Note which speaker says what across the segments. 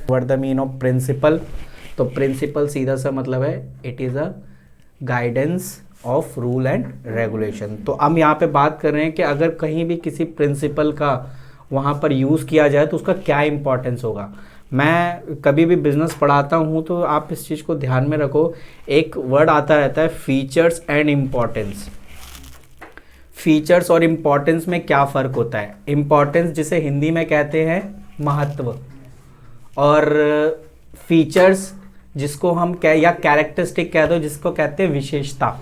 Speaker 1: What the mean of principle? तो principle सीधा सा मतलब है it is a guidance of rule and regulation. तो हम यहाँ पे बात कर रहे हैं कि अगर कहीं भी किसी प्रिंसिपल का वहाँ पर यूज़ किया जाए तो उसका क्या इंपॉर्टेंस होगा। मैं कभी भी बिजनेस पढ़ाता हूँ तो आप इस चीज़ को ध्यान में रखो, एक वर्ड आता रहता है फीचर्स एंड इम्पॉर्टेंस। फीचर्स और इम्पॉर्टेंस में क्या फ़र्क होता है? इम्पॉर्टेंस जिसे हिंदी में कहते हैं महत्व, और फीचर्स जिसको हम कह या कैरेक्टरिस्टिक कह दो जिसको कहते हैं विशेषता।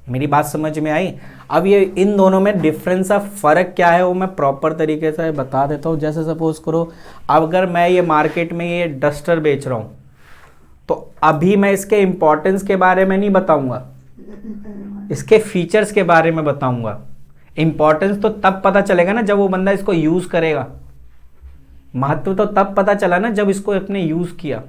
Speaker 1: मेरी बात समझ में आई? अब ये इन दोनों में डिफरेंस ऑफ फ़र्क क्या है वो मैं प्रॉपर तरीके से बता देता हूँ। जैसे सपोज करो अगर मैं ये मार्केट में ये डस्टर बेच रहा हूँ तो अभी मैं इसके इम्पोर्टेंस के बारे में नहीं बताऊंगा, इसके फीचर्स के बारे में बताऊंगा। इम्पोर्टेंस तो तब पता चलेगा ना जब वो बंदा इसको यूज़ करेगा, महत्व तो तब पता चला ना जब इसको अपने यूज़ किया।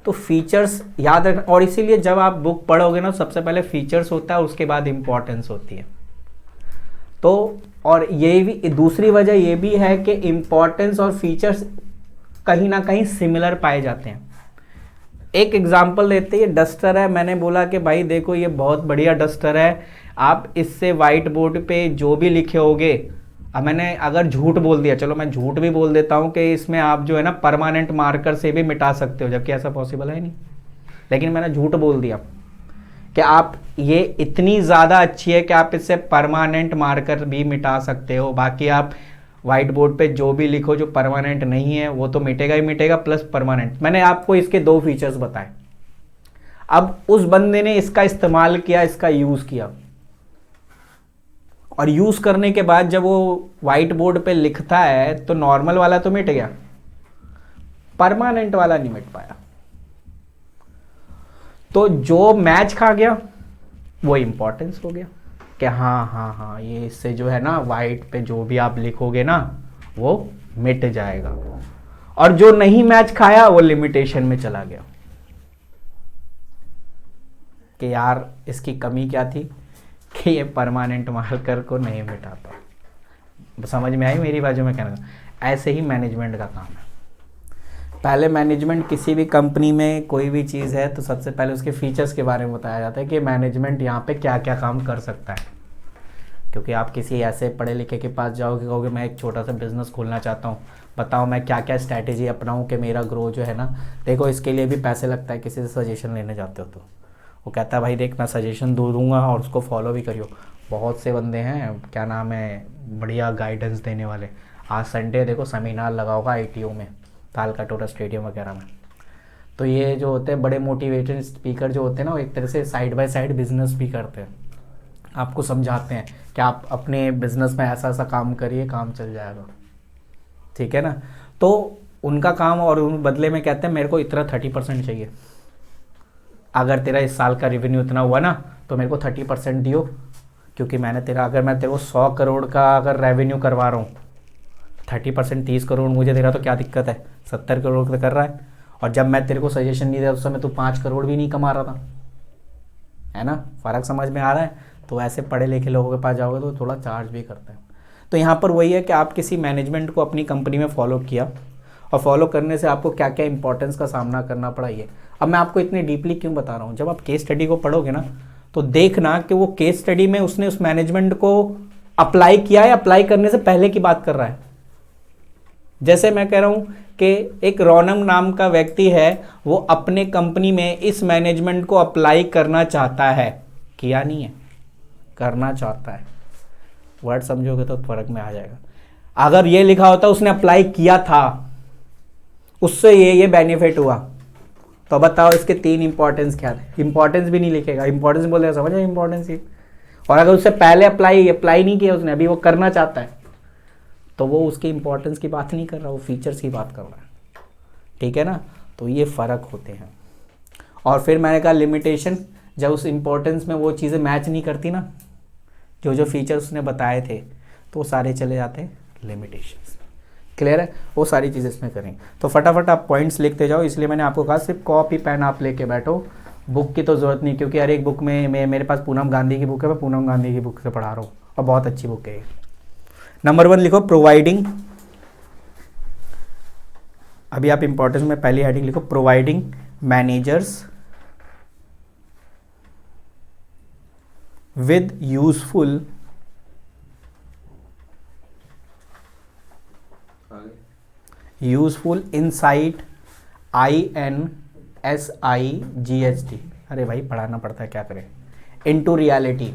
Speaker 1: तो फीचर्स याद रखना, और इसीलिए जब आप बुक पढ़ोगे ना सबसे पहले फीचर्स होता है उसके बाद इम्पोर्टेंस होती है। तो और ये भी दूसरी वजह ये भी है कि इम्पोर्टेंस और फीचर्स कहीं ना कहीं सिमिलर पाए जाते हैं। एक एग्जांपल देते हैं, ये डस्टर है, मैंने बोला कि भाई देखो ये बहुत बढ़िया डस्टर है, आप इससे वाइट बोर्ड पे जो भी लिखे होगे, अब मैंने अगर झूठ बोल दिया, चलो मैं झूठ भी बोल देता हूँ कि इसमें आप जो है ना परमानेंट मार्कर से भी मिटा सकते हो, जबकि ऐसा पॉसिबल है नहीं, लेकिन मैंने झूठ बोल दिया कि आप ये इतनी ज़्यादा अच्छी है कि आप इससे परमानेंट मार्कर भी मिटा सकते हो। बाकी आप वाइट बोर्ड पे जो भी लिखो जो परमानेंट नहीं है वो तो मिटेगा ही मिटेगा, प्लस परमानेंट। मैंने आपको इसके दो फीचर्स बताए। अब उस बंदे ने इसका इस्तेमाल किया, इसका यूज़ किया, और यूज़ करने के बाद जब वो वाइट बोर्ड पे लिखता है तो नॉर्मल वाला तो मिट गया, परमानेंट वाला नहीं मिट पाया। तो जो मैच खा गया वो इंपॉर्टेंस हो गया कि हाँ हाँ हाँ ये इससे जो है ना वाइट पे जो भी आप लिखोगे ना वो मिट जाएगा, और जो नहीं मैच खाया वो लिमिटेशन में चला गया कि यार इसकी कमी क्या थी कि ये परमानेंट मार्कर को नहीं मिटाता। समझ में आई मेरी बाजू में कहना? ऐसे ही मैनेजमेंट का काम है। पहले मैनेजमेंट किसी भी कंपनी में कोई भी चीज़ है तो सबसे पहले उसके फीचर्स के बारे में बताया जाता है कि मैनेजमेंट यहाँ पे क्या क्या काम कर सकता है। क्योंकि आप किसी ऐसे पढ़े लिखे के पास जाओगे, कहोगे मैं एक छोटा सा बिजनेस खोलना चाहता हूँ, बताओ मैं क्या क्या स्ट्रैटेजी अपनाऊँ कि मेरा ग्रो जो है ना, देखो इसके लिए भी पैसे लगता है, किसी से सजेशन लेने जाते हो तो वो कहता है भाई देख मैं सजेशन दूंगा और उसको फॉलो भी करियो। बहुत से बंदे हैं क्या नाम है बढ़िया गाइडेंस देने वाले। आज संडे देखो सेमिनार लगा होगा ITO में, तालकटोरा स्टेडियम वगैरह में। तो ये जो होते हैं बड़े मोटिवेटेड स्पीकर जो होते हैं ना, वो एक तरह से साइड बाय साइड बिजनेस भी करते हैं, आपको समझाते हैं कि आप अपने बिजनेस में ऐसा ऐसा काम करिए, काम चल जाएगा, ठीक है ना। तो उनका काम, और उन बदले में कहते हैं मेरे को इतना 30% चाहिए, अगर तेरा इस साल का रेवेन्यू इतना हुआ ना तो मेरे को 30% दियो, क्योंकि मैंने तेरा, अगर मैं तेरे को 100 करोड़ का अगर रेवेन्यू करवा रहा हूँ, 30% 30 करोड़ मुझे दे रहा तो क्या दिक्कत है, 70 करोड़ का कर रहा है। और जब मैं तेरे को सजेशन नहीं दिया उस समय तू 5 करोड़ भी नहीं कमा रहा था, है ना। फ़र्क समझ में आ रहा है? तो ऐसे पढ़े लिखे लोगों के पास जाओगे तो थोड़ा चार्ज भी करते हैं। तो यहाँ पर वही है कि आप किसी मैनेजमेंट को अपनी कंपनी में फॉलो किया, और फॉलो करने से आपको क्या क्या इंपॉर्टेंस का सामना करना पड़ा ये। अब मैं आपको इतनी डीपली क्यों बता रहा हूँ, जब आप केस स्टडी को पढ़ोगे ना तो देखना कि वो केस स्टडी में उसने उस मैनेजमेंट को अप्लाई किया है, अप्लाई करने से पहले की बात कर रहा है। जैसे मैं कह रहा हूँ कि एक रौनक नाम का व्यक्ति है, वो अपने कंपनी में इस मैनेजमेंट को अप्लाई करना चाहता है, किया नहीं है, करना चाहता है। वर्ड समझोगे तो फर्क में आ जाएगा। अगर ये लिखा होता उसने अप्लाई किया था, उससे ये बेनिफिट हुआ, तो बताओ इसके 3 इंपॉर्टेंस क्या है। इंपॉर्टेंस भी नहीं लिखेगा, इंपॉर्टेंस बोलेगा, समझ है इंपॉर्टेंस ही। और अगर उससे पहले अप्लाई नहीं किया उसने, अभी वो करना चाहता है, तो वो उसकी इंपॉर्टेंस की बात नहीं कर रहा, वो फीचर्स की बात कर रहा है, ठीक है ना। तो ये फ़र्क होते हैं। और फिर मैंने कहा लिमिटेशन, जब उस इंपॉर्टेंस में वो चीज़ें मैच नहीं करती ना, जो जो फीचर्स उसने बताए थे, तो वो सारे चले जाते हैं लिमिटेशंस। क्लियर है? वो सारी चीज़ें इसमें करेंगे। तो फटाफट आप पॉइंट्स लिखते जाओ, इसलिए मैंने आपको कहा सिर्फ कॉपी पेन आप लेके बैठो, बुक की तो ज़रूरत नहीं, क्योंकि हर एक बुक में मेरे पास पूनम गांधी की बुक है, मैं पूनम गांधी की बुक से पढ़ा रहा हूँ और बहुत अच्छी बुक है। नंबर 1 लिखो, प्रोवाइडिंग अभी आप इंपॉर्टेंस में पहली हेडिंग लिखो, providing managers with useful insight, INSIGHT, अरे भाई पढ़ाना पड़ता है क्या करें, इनटू रियलिटी।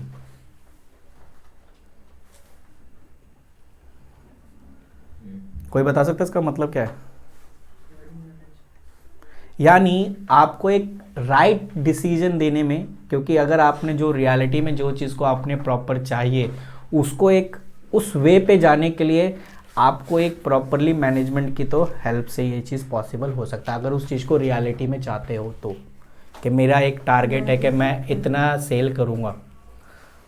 Speaker 1: कोई बता सकता है इसका मतलब क्या है? यानी आपको एक राइट डिसीजन देने में, क्योंकि अगर आपने जो रियलिटी में जो चीज़ को आपने प्रॉपर चाहिए उसको एक उस वे पे जाने के लिए आपको एक प्रॉपरली मैनेजमेंट की तो हेल्प से ये चीज़ पॉसिबल हो सकता है, अगर उस चीज़ को रियलिटी में चाहते हो तो। कि मेरा एक टारगेट है कि मैं इतना सेल करूँगा,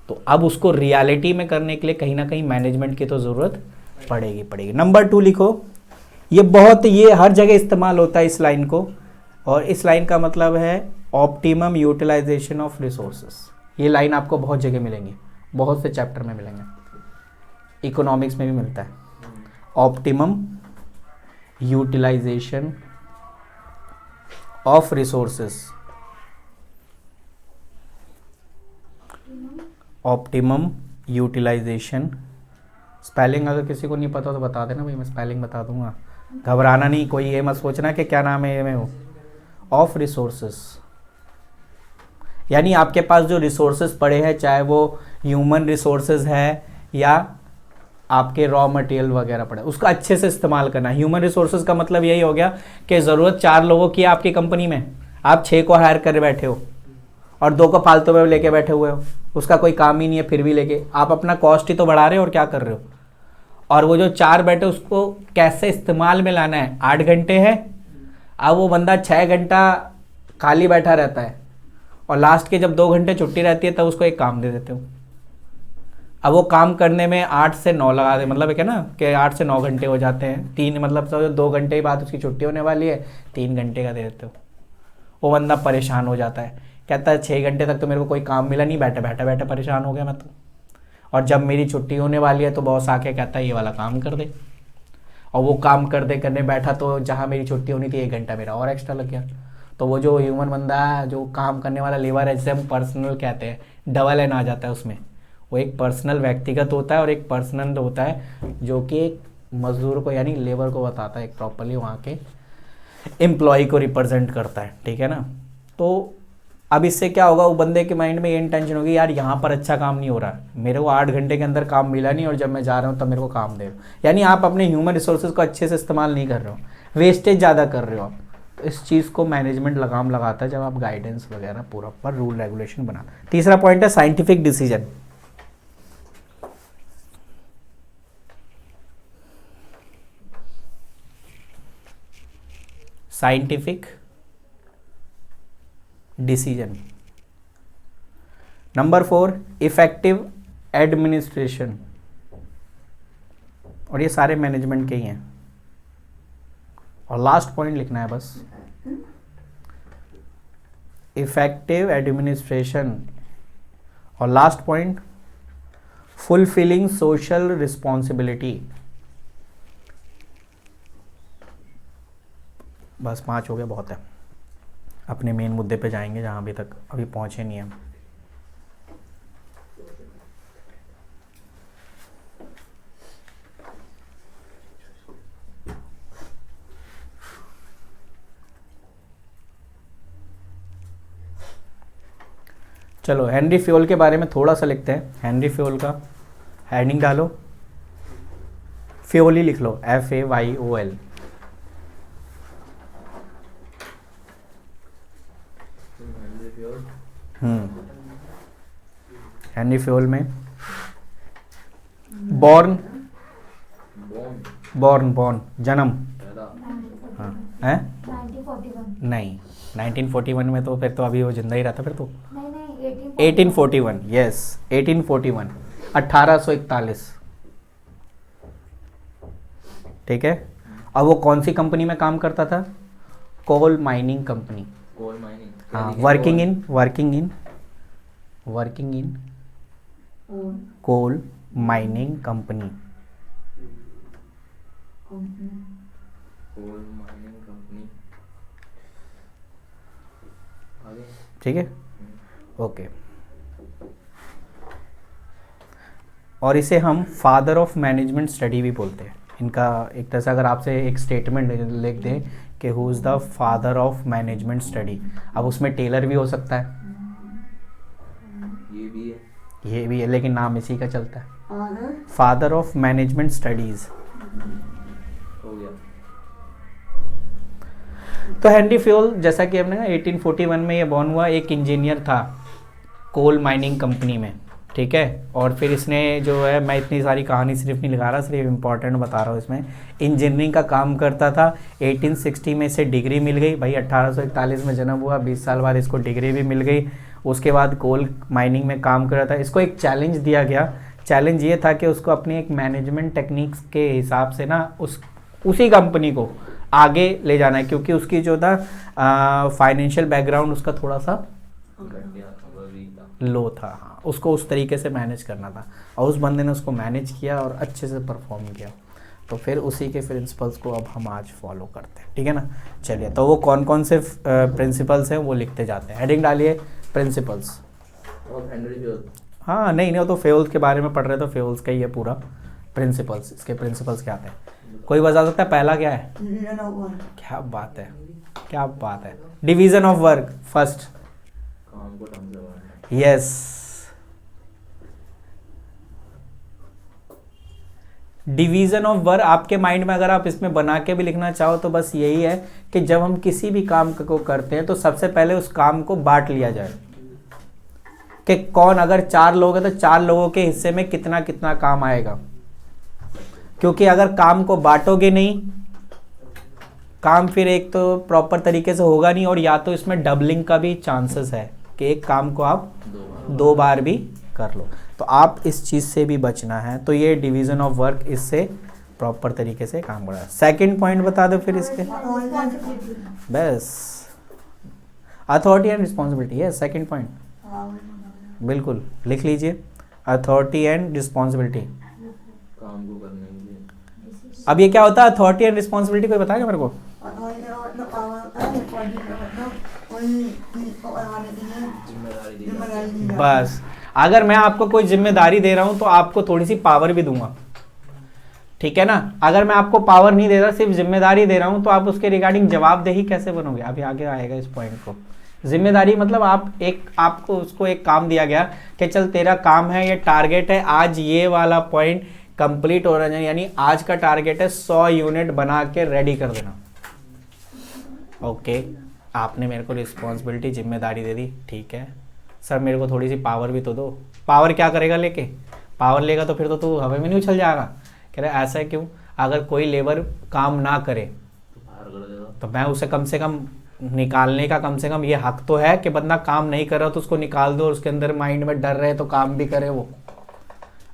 Speaker 1: तो अब उसको रियलिटी में करने के लिए कहीं ना कहीं मैनेजमेंट की तो ज़रूरत पड़ेगी। नंबर 2 लिखो, ये हर जगह इस्तेमाल होता है इस लाइन को, और इस लाइन का मतलब है ऑप्टिमम यूटिलाइजेशन ऑफ रिसोर्सेस। ये लाइन आपको बहुत जगह मिलेंगी, बहुत से चैप्टर में मिलेंगे, इकोनॉमिक्स में भी मिलता है। Optimum utilisation of resources, optimum utilisation. Spelling अगर किसी को नहीं पता तो बता देना भाई, मैं स्पेलिंग बता दूंगा, घबराना नहीं, कोई ये मत सोचना कि क्या नाम है ये में हो। ऑफ रिसोर्सेस यानी आपके पास जो रिसोर्सेज पड़े हैं, चाहे वो ह्यूमन रिसोर्सेज है या आपके रॉ मटेरियल वगैरह पड़े, उसका अच्छे से इस्तेमाल करना। ह्यूमन रिसोर्सेज का मतलब यही हो गया कि ज़रूरत 4 लोगों की है आपकी कंपनी में, आप 6 को हायर कर बैठे हो और 2 को फालतू में लेके बैठे हुए हो, उसका कोई काम ही नहीं है, फिर भी लेके आप अपना कॉस्ट ही तो बढ़ा रहे हो और क्या कर रहे हो। और वो जो 4 बैठे उसको कैसे इस्तेमाल में लाना है। 8 घंटे है, अब वो बंदा 6 घंटा खाली बैठा रहता है और लास्ट के जब 2 घंटे छुट्टी रहती है तब उसको एक काम दे देते हो। अब वो काम करने में 8 से 9 लगा दे, मतलब है ना कि 8 से 9 घंटे हो जाते हैं, 3 मतलब समझो 2 घंटे ही बाद उसकी छुट्टी होने वाली है, 3 घंटे का दे देते हो। वो बंदा परेशान हो जाता है, कहता है 6 घंटे तक तो मेरे को कोई काम मिला नहीं, बैठे परेशान हो गया मैं तो, और जब मेरी छुट्टी होने वाली है तो बॉस आके कहता है ये वाला काम कर दे, और वो काम करने बैठा तो जहाँ मेरी छुट्टी होनी थी 1 घंटा मेरा और एक्स्ट्रा लग गया। तो वो जो ह्यूमन बंदा है, जो काम करने वाला लेबर है, जिसे हम पर्सनल कहते हैं, डबल एन आ जाता है उसमें। वो एक पर्सनल व्यक्तिगत होता है और एक पर्सनल होता है जो कि एक मजदूर को यानी लेबर को बताता है, एक प्रॉपरली वहाँ के एम्प्लॉय को रिप्रेजेंट करता है, ठीक है ना। तो अब इससे क्या होगा, वो बंदे के माइंड में ये इंटेंशन होगी यार यहाँ पर अच्छा काम नहीं हो रहा, मेरे को 8 घंटे के अंदर काम मिला नहीं और जब मैं जा रहा हूँ तब मेरे को काम दे रहे हो। यानी आप अपने ह्यूमन रिसोर्सेज को अच्छे से इस्तेमाल नहीं कर रहे हो, वेस्टेज ज़्यादा कर रहे हो आप। तो इस चीज़ को मैनेजमेंट लगाम लगाता है जब आप गाइडेंस वगैरह पूरा पर रूल रेगुलेशन बना। तीसरा पॉइंट है scientific decision. Scientific decision. Number 4 effective administration, और ये सारे मैनेजमेंट के ही हैं। और लास्ट पॉइंट लिखना है बस, इफेक्टिव एडमिनिस्ट्रेशन। और last point fulfilling social responsibility. बस 5 हो गया, बहुत है। अपने मेन मुद्दे पे जाएंगे जहाँ अभी तक अभी पहुँचे नहीं हम। चलो हेनरी फ्योल के बारे में थोड़ा सा लिखते हैं। हेनरी फ्योल का हेडिंग डालो, फ्योल ही लिख लो, FAYOL। हेनरी फ्योल में बॉर्न जन्म, हाँ है नहीं 1941 में, तो फिर तो अभी वो जिंदा ही रहता फिर तो। 1841, यस 1841, 1841, ठीक है। अब वो कौन सी कंपनी में काम करता था? Coal mining company.
Speaker 2: Coal mining,
Speaker 1: हाँ, working in coal mining company.
Speaker 2: Coal mining
Speaker 1: ठीक है, ओके। और इसे हम फादर ऑफ मैनेजमेंट स्टडी भी बोलते हैं। इनका एक तरह से अगर आपसे एक स्टेटमेंट लिख दें कि who is the father of management study, अब उसमें टेलर भी हो सकता है, ये भी है, लेकिन नाम इसी का चलता है, फादर ऑफ मैनेजमेंट स्टडीज। तो हेनरी फ्यूल, जैसा कि हमने 1841 में ये बॉर्न हुआ, एक इंजीनियर था कोल माइनिंग कंपनी में, ठीक है। और फिर इसने जो है, मैं इतनी सारी कहानी सिर्फ नहीं लिखा रहा, सिर्फ इम्पोर्टेंट बता रहा हूँ इसमें, इंजीनियरिंग का काम करता था। 1860 में इसे डिग्री मिल गई, भाई 1841 में जन्म हुआ, 20 साल बाद इसको डिग्री भी मिल गई। उसके बाद कोल माइनिंग में काम कर रहा था। इसको एक चैलेंज दिया गया, चैलेंज ये था कि उसको अपनी एक मैनेजमेंट टेक्निक्स के हिसाब से ना उसी कंपनी को आगे ले जाना है, क्योंकि उसकी जो था फाइनेंशियल बैकग्राउंड उसका थोड़ा सा लो था, हाँ, उसको उस तरीके से मैनेज करना था, और उस बंदे ने उसको मैनेज किया और अच्छे से परफॉर्म किया। तो फिर उसी के प्रिंसिपल्स को अब हम आज फॉलो करते हैं, ठीक है ना। चलिए, तो वो कौन कौन से प्रिंसिपल्स हैं वो लिखते जाते हैं। हेडिंग डालिए प्रिंसिपल्स। हाँ नहीं, वो तो फ्यूल्स के बारे में पढ़ रहे, तो फ्यूल्स का ही है पूरा प्रिंसिपल्स। इसके प्रिंसिपल्स क्या आते हैं, कोई बता सकता है पहला क्या है? क्या बात है, क्या बात है, division of work first. Yes, division of work आपके माइंड में अगर आप इसमें बना के भी लिखना चाहो तो बस यही है कि जब हम किसी भी काम को करते हैं तो सबसे पहले उस काम को बांट लिया जाए कि कौन, अगर 4 लोग हैं तो 4 लोगों के हिस्से में कितना कितना काम आएगा। क्योंकि अगर काम को बांटोगे नहीं, काम फिर एक तो प्रॉपर तरीके से होगा नहीं, और या तो इसमें डबलिंग का भी चांसेस है कि एक काम को आप 2 बार भी कर लो। तो आप इस चीज़ से भी बचना है। तो ये डिवीजन ऑफ वर्क इससे प्रॉपर तरीके से काम करा। सेकंड पॉइंट बता दो फिर इसके, बस अथॉरिटी एंड रिस्पॉन्सिबिलिटी है सेकंड पॉइंट, बिल्कुल लिख लीजिए, अथॉरिटी एंड रिस्पॉन्सिबिलिटी। काम को करने के लिए अब ये क्या होता है अथॉरिटी एंड रिस्पॉन्सिबिलिटी, कोई बताएगा मेरे को? बस अगर मैं आपको कोई जिम्मेदारी दे रहा हूं तो आपको थोड़ी सी पावर भी दूंगा, ठीक है ना। अगर मैं आपको पावर नहीं दे रहा, सिर्फ जिम्मेदारी दे रहा हूं, तो आप उसके रिगार्डिंग जवाबदेही कैसे बनोगे? अभी आगे आएगा इस पॉइंट को। जिम्मेदारी मतलब आपको उसको एक काम दिया गया कि चल तेरा काम है, ये टारगेट है, आज ये वाला पॉइंट कंप्लीट हो रहा है, यानी आज का टारगेट है 100 यूनिट बना के रेडी कर देना। ओके, आपने मेरे को रिस्पॉन्सिबिलिटी, जिम्मेदारी दे दी, ठीक है सर, मेरे को थोड़ी सी पावर भी तो दो। पावर क्या करेगा लेके? पावर लेगा तो फिर तो तू हवा में नहीं उछल जाएगा। कह रहे ऐसा है क्यों? अगर कोई लेबर काम ना करे तो मैं उसे कम से कम निकालने का कम से कम ये हक तो है कि बंदा काम नहीं कर रहा तो उसको निकाल दो, और उसके अंदर माइंड में डर रहे तो काम भी करे वो।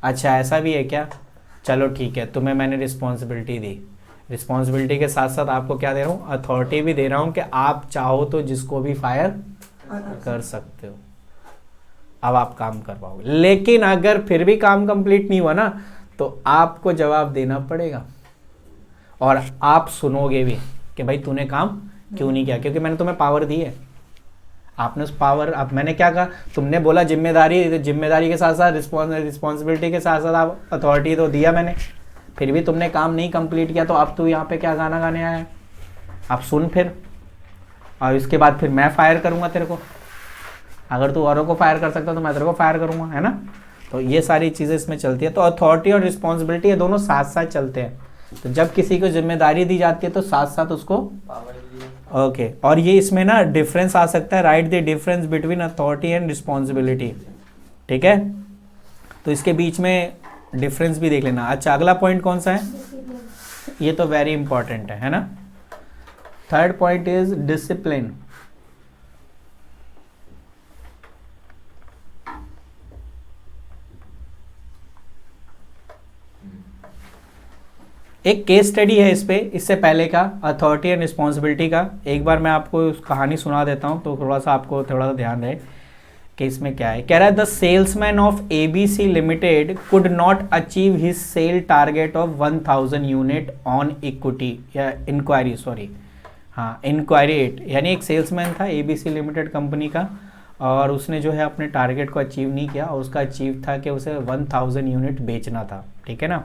Speaker 1: अच्छा ऐसा भी है क्या? चलो ठीक है, तुम्हें मैंने रिस्पॉन्सिबिलिटी दी, रिस्पॉन्सिबिलिटी के साथ साथ आपको क्या दे रहा हूँ? अथॉरिटी भी दे रहा हूँ कि आप चाहो तो जिसको भी फायर कर सकते हो। अब आप काम कर पाओगे, लेकिन अगर फिर भी काम कंप्लीट नहीं हुआ ना तो आपको जवाब देना पड़ेगा, और आप सुनोगे भी कि भाई तूने काम क्यों नहीं किया, क्योंकि मैंने तुम्हें पावर दी है। आपने उस पावर, अब मैंने क्या कहा, तुमने बोला जिम्मेदारी, तो जिम्मेदारी के साथ साथ रिस्पॉन्सिबिलिटी के साथ साथ आप अथॉरिटी तो दिया मैंने, फिर भी तुमने काम नहीं कंप्लीट किया, तो अब तू यहाँ पे क्या गाना गाने आया है? आप सुन फिर, और इसके बाद फिर मैं फायर करूँगा तेरे को। अगर तू औरों को फायर कर सकता तो मैं तेरे को फायर करूँगा, है ना। तो ये सारी चीज़ें इसमें चलती है। तो अथॉरिटी और रिस्पॉन्सिबिलिटी ये दोनों साथ साथ चलते हैं। तो जब किसी को जिम्मेदारी दी जाती है तो साथ साथ उसको ओके। और ये इसमें ना डिफरेंस आ सकता है, right the difference between authority and responsibility, ठीक है। तो इसके बीच में डिफरेंस भी देख लेना। अच्छा अगला पॉइंट कौन सा है? ये तो वेरी इंपॉर्टेंट है ना। Third point is discipline. एक केस स्टडी है इस पे, इससे पहले का अथॉरिटी एंड रिस्पॉन्सिबिलिटी का। एक बार मैं आपको उस कहानी सुना देता हूँ तो थोड़ा सा आपको थोड़ा सा ध्यान रहे कि इसमें क्या है। कह रहा है the salesman of ABC limited could not achieve his sale target of 1000 unit on equity या इंक्वायरी, सॉरी हाँ इंक्वायरी 8, यानी एक सेल्समैन था ABC लिमिटेड कंपनी का, और उसने जो है अपने टारगेट को अचीव नहीं किया, और उसका अचीव था कि उसे 1000 यूनिट बेचना था, ठीक है ना।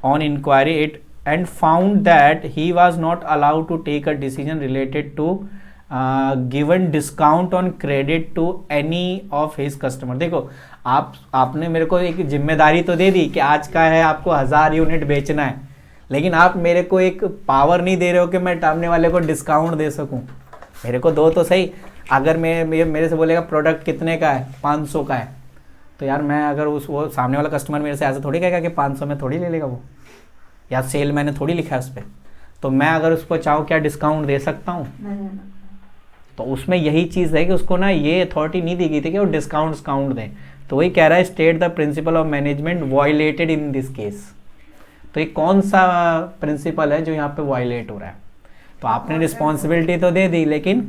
Speaker 1: On inquiry it and found that he was not allowed to take a decision related to given discount on credit to any of his customer. देखो आपने मेरे को एक जिम्मेदारी तो दे दी कि आज का है आपको 1000 यूनिट बेचना है, लेकिन आप मेरे को एक पावर नहीं दे रहे हो कि मैं सामने वाले को डिस्काउंट दे सकूं। मेरे को दो तो सही। अगर मेरे से बोलेगा प्रोडक्ट कितने का है, 500 का है, तो यार मैं अगर वो सामने वाला कस्टमर मेरे से ऐसा थोड़ी कहेगा कि 500 में थोड़ी ले लेगा वो, या सेल मैंने थोड़ी लिखा है उस पर। तो मैं अगर उसको चाहूँ क्या डिस्काउंट दे सकता हूँ? तो उसमें यही चीज़ है कि उसको ना ये अथॉरिटी नहीं दी गई थी कि वो डिस्काउंट दें। तो वही कह रहा है state the principle of management violated in this case. तो ये कौन सा प्रिंसिपल है जो यहाँ पे वायलेट हो रहा है? तो आपने रिस्पॉन्सिबिलिटी तो दे दी लेकिन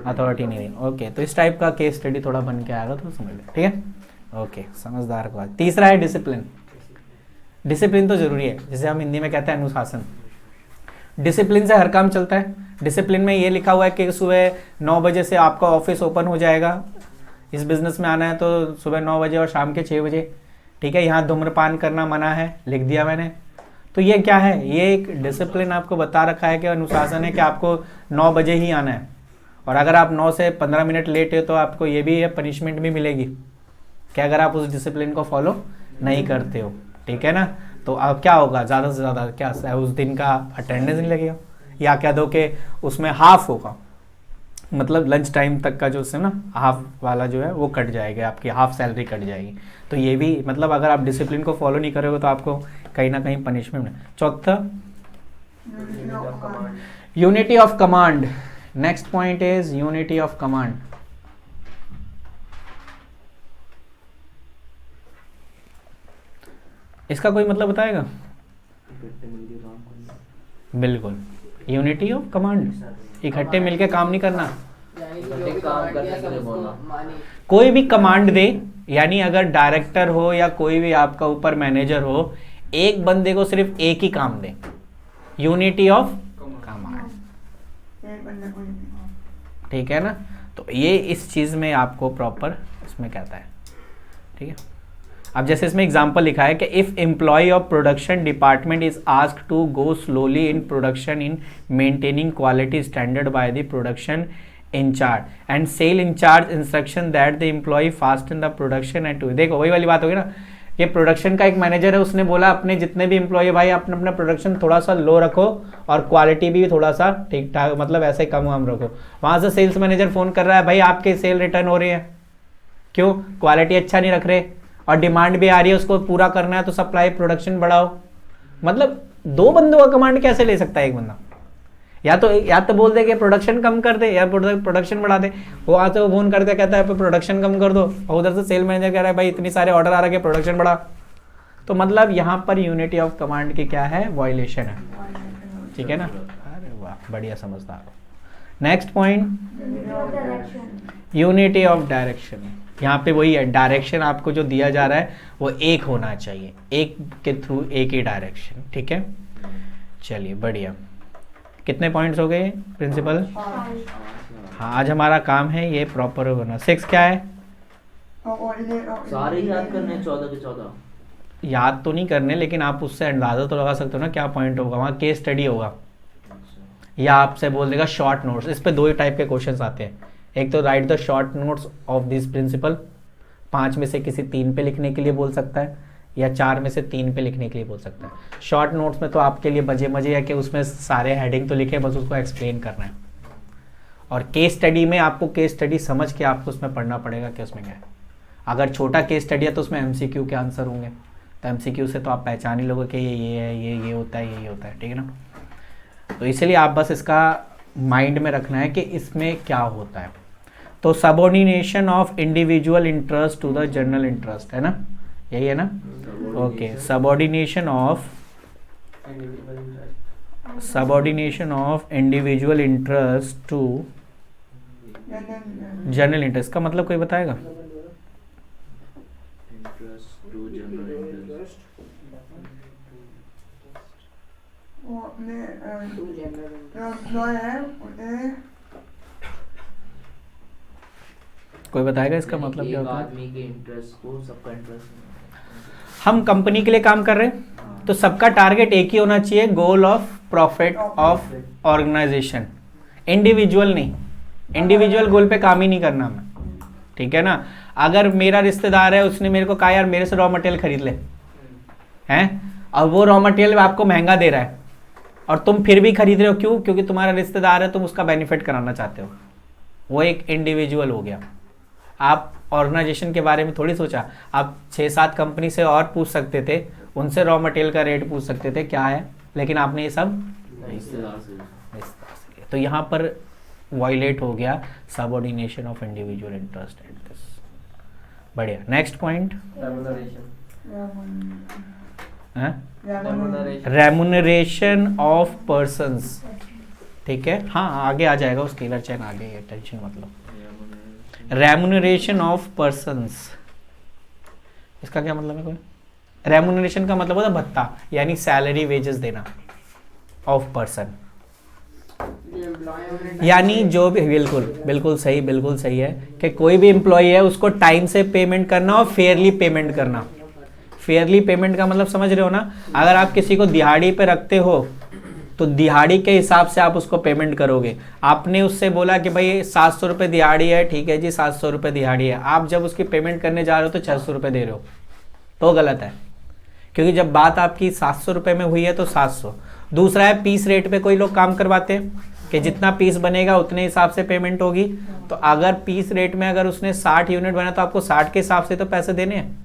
Speaker 1: अथॉरिटी नहीं दी। ओके, तो इस टाइप का केस स्टडी थोड़ा बन के आएगा तो समझ लो, ठीक है। ओके, समझदार को। तीसरा है डिसिप्लिन। डिसिप्लिन तो जरूरी है, जिसे हम हिंदी में कहते हैं अनुशासन। डिसिप्लिन से हर काम चलता है। डिसिप्लिन में ये लिखा हुआ है कि सुबह 9 बजे से आपका ऑफिस ओपन हो जाएगा। इस बिजनेस में आना है तो सुबह 9 बजे और शाम के 6 बजे, ठीक है। यहाँ धूम्रपान करना मना है, लिख दिया मैंने। तो ये क्या है? ये एक डिसिप्लिन आपको बता रखा है कि अनुशासन है कि आपको 9 बजे ही आना है, और अगर आप 9 से 15 मिनट लेट है तो आपको ये भी पनिशमेंट भी मिलेगी कि अगर आप उस डिसिप्लिन को फॉलो नहीं करते हो, ठीक है ना। तो अब क्या होगा, ज़्यादा से ज़्यादा क्या उस दिन का अटेंडेंस नहीं लगेगा, या क्या दो कि उसमें हाफ होगा, मतलब लंच टाइम तक का जो उससे ना हाफ वाला जो है वो कट जाएगा, आपकी हाफ सैलरी कट जाएगी। तो ये भी मतलब अगर आप डिसिप्लिन को फॉलो नहीं करोगे तो आपको कहीं ना कहीं पनिशमेंट है। चौथा, unity of command. Next point is unity of command. इसका कोई मतलब बताएगा? बिल्कुल, यूनिटी ऑफ कमांड, इकट्ठे मिलके काम नहीं करना। कोई भी कमांड दे, यानी अगर डायरेक्टर हो या कोई भी आपका ऊपर मैनेजर हो, एक बंदे को सिर्फ एक ही काम दे, यूनिटी ऑफ कमांड, ठीक है ना। तो ये इस चीज में आपको प्रॉपर इसमें कहता है, ठीक है। अब जैसे इसमें एग्जांपल लिखा है कि if employ of production department is asked to go slowly in production in maintaining quality standard by the production incharge and sale incharge instruction that the employ fast in the production and to. देखो वही वाली बात होगी ना, ये production का एक manager है, उसने बोला अपने जितने भी एम्प्लॉय भाई अपना अपना प्रोडक्शन थोड़ा सा लो रखो और क्वालिटी भी थोड़ा सा ठीक ठाक, मतलब ऐसे कम वम रखो। वहां से सेल्स मैनेजर फोन कर रहा है, भाई आपके सेल रिटर्न हो रही है, क्यों? क्वालिटी अच्छा नहीं रख रहे, और डिमांड भी आ रही है, उसको पूरा करना है, तो सप्लाई प्रोडक्शन बढ़ाओ। मतलब दो बंदों का कमांड कैसे ले सकता है एक बंदा? या तो बोल दे कि प्रोडक्शन कम कर दे या प्रोडक्शन बढ़ा दे। वो आते वो फोन करते कहता है प्रोडक्शन कम कर दो, और उधर से सेल मैनेजर कह रहा है भाई इतनी सारे ऑर्डर आ रहे हैं प्रोडक्शन बढ़ा। तो मतलब यहाँ पर यूनिटी ऑफ कमांड की क्या है? वायलेशन है, ठीक है ना। अरे वाह, बढ़िया समझदार हो। Next point, unity of direction. यहाँ पे वही है, डायरेक्शन आपको जो दिया जा रहा है वो एक होना चाहिए, एक के थ्रू एक ही डायरेक्शन, ठीक है। चलिए बढ़िया, कितने पॉइंट्स हो गए प्रिंसिपल? हाँ, आज हमारा काम है ये प्रॉपर होना। 6 क्या है?
Speaker 2: सारे याद करने 14 के 14
Speaker 1: याद तो नहीं करने, लेकिन आप उससे अंदाजा तो लगा सकते हो ना क्या पॉइंट होगा। वहाँ केस स्टडी होगा, या आपसे बोल देगा शॉर्ट नोट्स। इस पे 2 टाइप के क्वेश्चंस आते हैं, एक तो right the short notes of this principle, 5 में से किसी 3 पे लिखने के लिए बोल सकता है, या 4 में से 3 पे लिखने के लिए बोल सकता है। शॉर्ट नोट्स में तो आपके लिए मजे है कि उसमें सारे हेडिंग तो लिखे, बस उसको एक्सप्लेन करना है। और केस स्टडी में आपको केस स्टडी समझ के आपको उसमें पढ़ना पड़ेगा कि उसमें क्या है। अगर छोटा केस स्टडी है तो उसमें MCQ के आंसर होंगे, तो MCQ से तो आप पहचान ही लोगे कि ये है, ये होता है, ये होता है, ठीक है ना। तो इसलिए आप बस इसका माइंड में रखना है कि इसमें क्या होता है। तो subordination of individual interest to the general interest, है ना, यही है ना। Okay, subordination of individual interest to general interest का मतलब कोई बताएगा?
Speaker 2: इंटरेस्ट टू जनरल इंटरेस्ट
Speaker 3: वो अपने जो एम्प्लॉय है उन्हें
Speaker 1: कोई बताएगा इसका मतलब क्या
Speaker 2: एक
Speaker 1: होता है?
Speaker 2: आदमी के इंटरेस्ट को सबका इंटरेस्ट।
Speaker 1: हम कंपनी के लिए काम कर रहे हैं तो सबका टारगेट एक ही होना चाहिए, goal of profit of organisation, individual नहीं। इंडिविजुअल गोल पे काम ही नहीं करना हमें, ठीक है ना। अगर मेरा रिश्तेदार है, उसने मेरे को कहा यार मेरे से रॉ मटेरियल खरीद ले, हैं, और वो रॉ मटेरियल आपको महंगा दे रहा है और तुम फिर भी खरीद रहे हो, क्यों? क्योंकि तुम्हारा रिश्तेदार है, तुम उसका बेनिफिट कराना चाहते हो। वो एक इंडिविजुअल हो गया। आप ऑर्गेनाइजेशन के बारे में थोड़ी सोचा, आप 6-7 कंपनी से और पूछ सकते थे, उनसे रॉ मटेरियल का रेट पूछ सकते थे क्या है, लेकिन आपने ये सब
Speaker 2: रिश्तेदार से।
Speaker 1: तो यहाँ पर वायलेट हो गया subordination of individual interest and this. बढ़िया, next point, remuneration of persons, ठीक है। हाँ आगे आ जाएगा, उस स्केलर चेन आगे है, टेंशन मतलब। रेमुनरेशन ऑफ पर्संस, इसका क्या मतलब है? कोई रेमुनरेशन का मतलब होता है भत्ता, यानी सैलरी वेजेस देना ऑफ पर्सन, यानी जो भी, बिल्कुल सही है कि कोई भी एम्प्लॉय है उसको टाइम से पेमेंट करना और फेयरली पेमेंट करना। फेयरली पेमेंट का मतलब समझ रहे हो ना? अगर आप किसी को दिहाड़ी पे रखते हो तो दिहाड़ी के हिसाब से आप उसको पेमेंट करोगे। आपने उससे बोला कि भाई 700 रुपये दिहाड़ी है, ठीक है जी 700 रुपये दिहाड़ी है, आप जब उसकी पेमेंट करने जा रहे हो तो 600 रुपये दे रहे हो, तो गलत है। क्योंकि जब बात आपकी 700 रुपये में हुई है तो 700। दूसरा है पीस रेट पे कोई लोग काम करवाते हैं कि जितना पीस बनेगा उतने हिसाब से पेमेंट होगी। तो अगर पीस रेट में अगर उसने 60 यूनिट बना तो आपको 60 के हिसाब से तो पैसे देने हैं।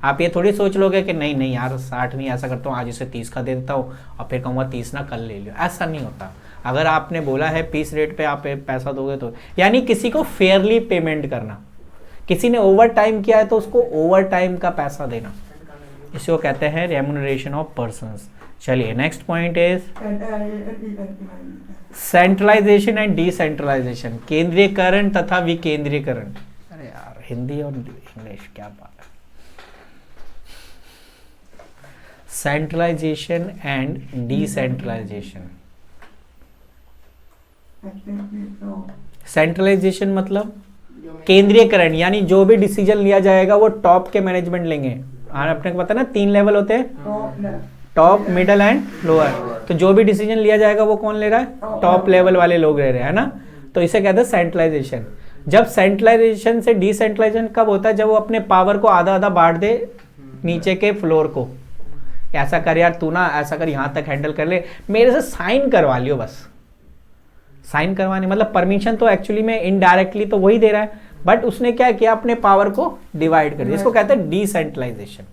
Speaker 1: आप ये थोड़ी सोच लोगे कि नहीं नहीं यार 60 नहीं, ऐसा करता हूँ आज इसे 30 का दे देता हूँ और फिर कहूँगा 30 ना कल ले लियो, ऐसा नहीं होता। अगर आपने बोला है पीस रेट पे आप पैसा दोगे तो, यानी किसी को फेयरली पेमेंट करना। किसी ने ओवर टाइम किया है तो उसको ओवर टाइम का पैसा देना, इसको कहते हैं रेम्यूनरेशन ऑफ पर्संस। चलिए next point is centralisation and decentralisation, केंद्रीयकरण तथा विकेंद्रीकरण। अरे यार हिंदी और इंग्लिश क्या बात है। Centralisation and decentralisation. सेंट्रलाइजेशन मतलब केंद्रीयकरण, यानी जो भी डिसीजन लिया जाएगा वो टॉप के मैनेजमेंट लेंगे। अपने को पता है ना 3 लेवल होते हैं, टॉप मिडल एंड लोअर। तो जो भी डिसीजन लिया जाएगा वो कौन ले रहा है? टॉप लेवल वाले लोग ले रहे हैं, है ना। तो इसे कहते हैं सेंट्रलाइजेशन। जब सेंट्रलाइजेशन से डिसेंट्रलाइजेशन कब होता है? जब वो अपने पावर को आधा आधा बांट दे नीचे के फ्लोर को। ऐसा कर यार तू ना, ऐसा कर यहाँ तक हैंडल कर ले, मेरे से साइन करवा लियो बस। साइन करवाने मतलब परमिशन तो एक्चुअली में इनडायरेक्टली तो वही दे रहा है, बट उसने क्या किया अपने पावर को डिवाइड कर दिया। इसको कहते हैं डिसेंट्रलाइजेशन।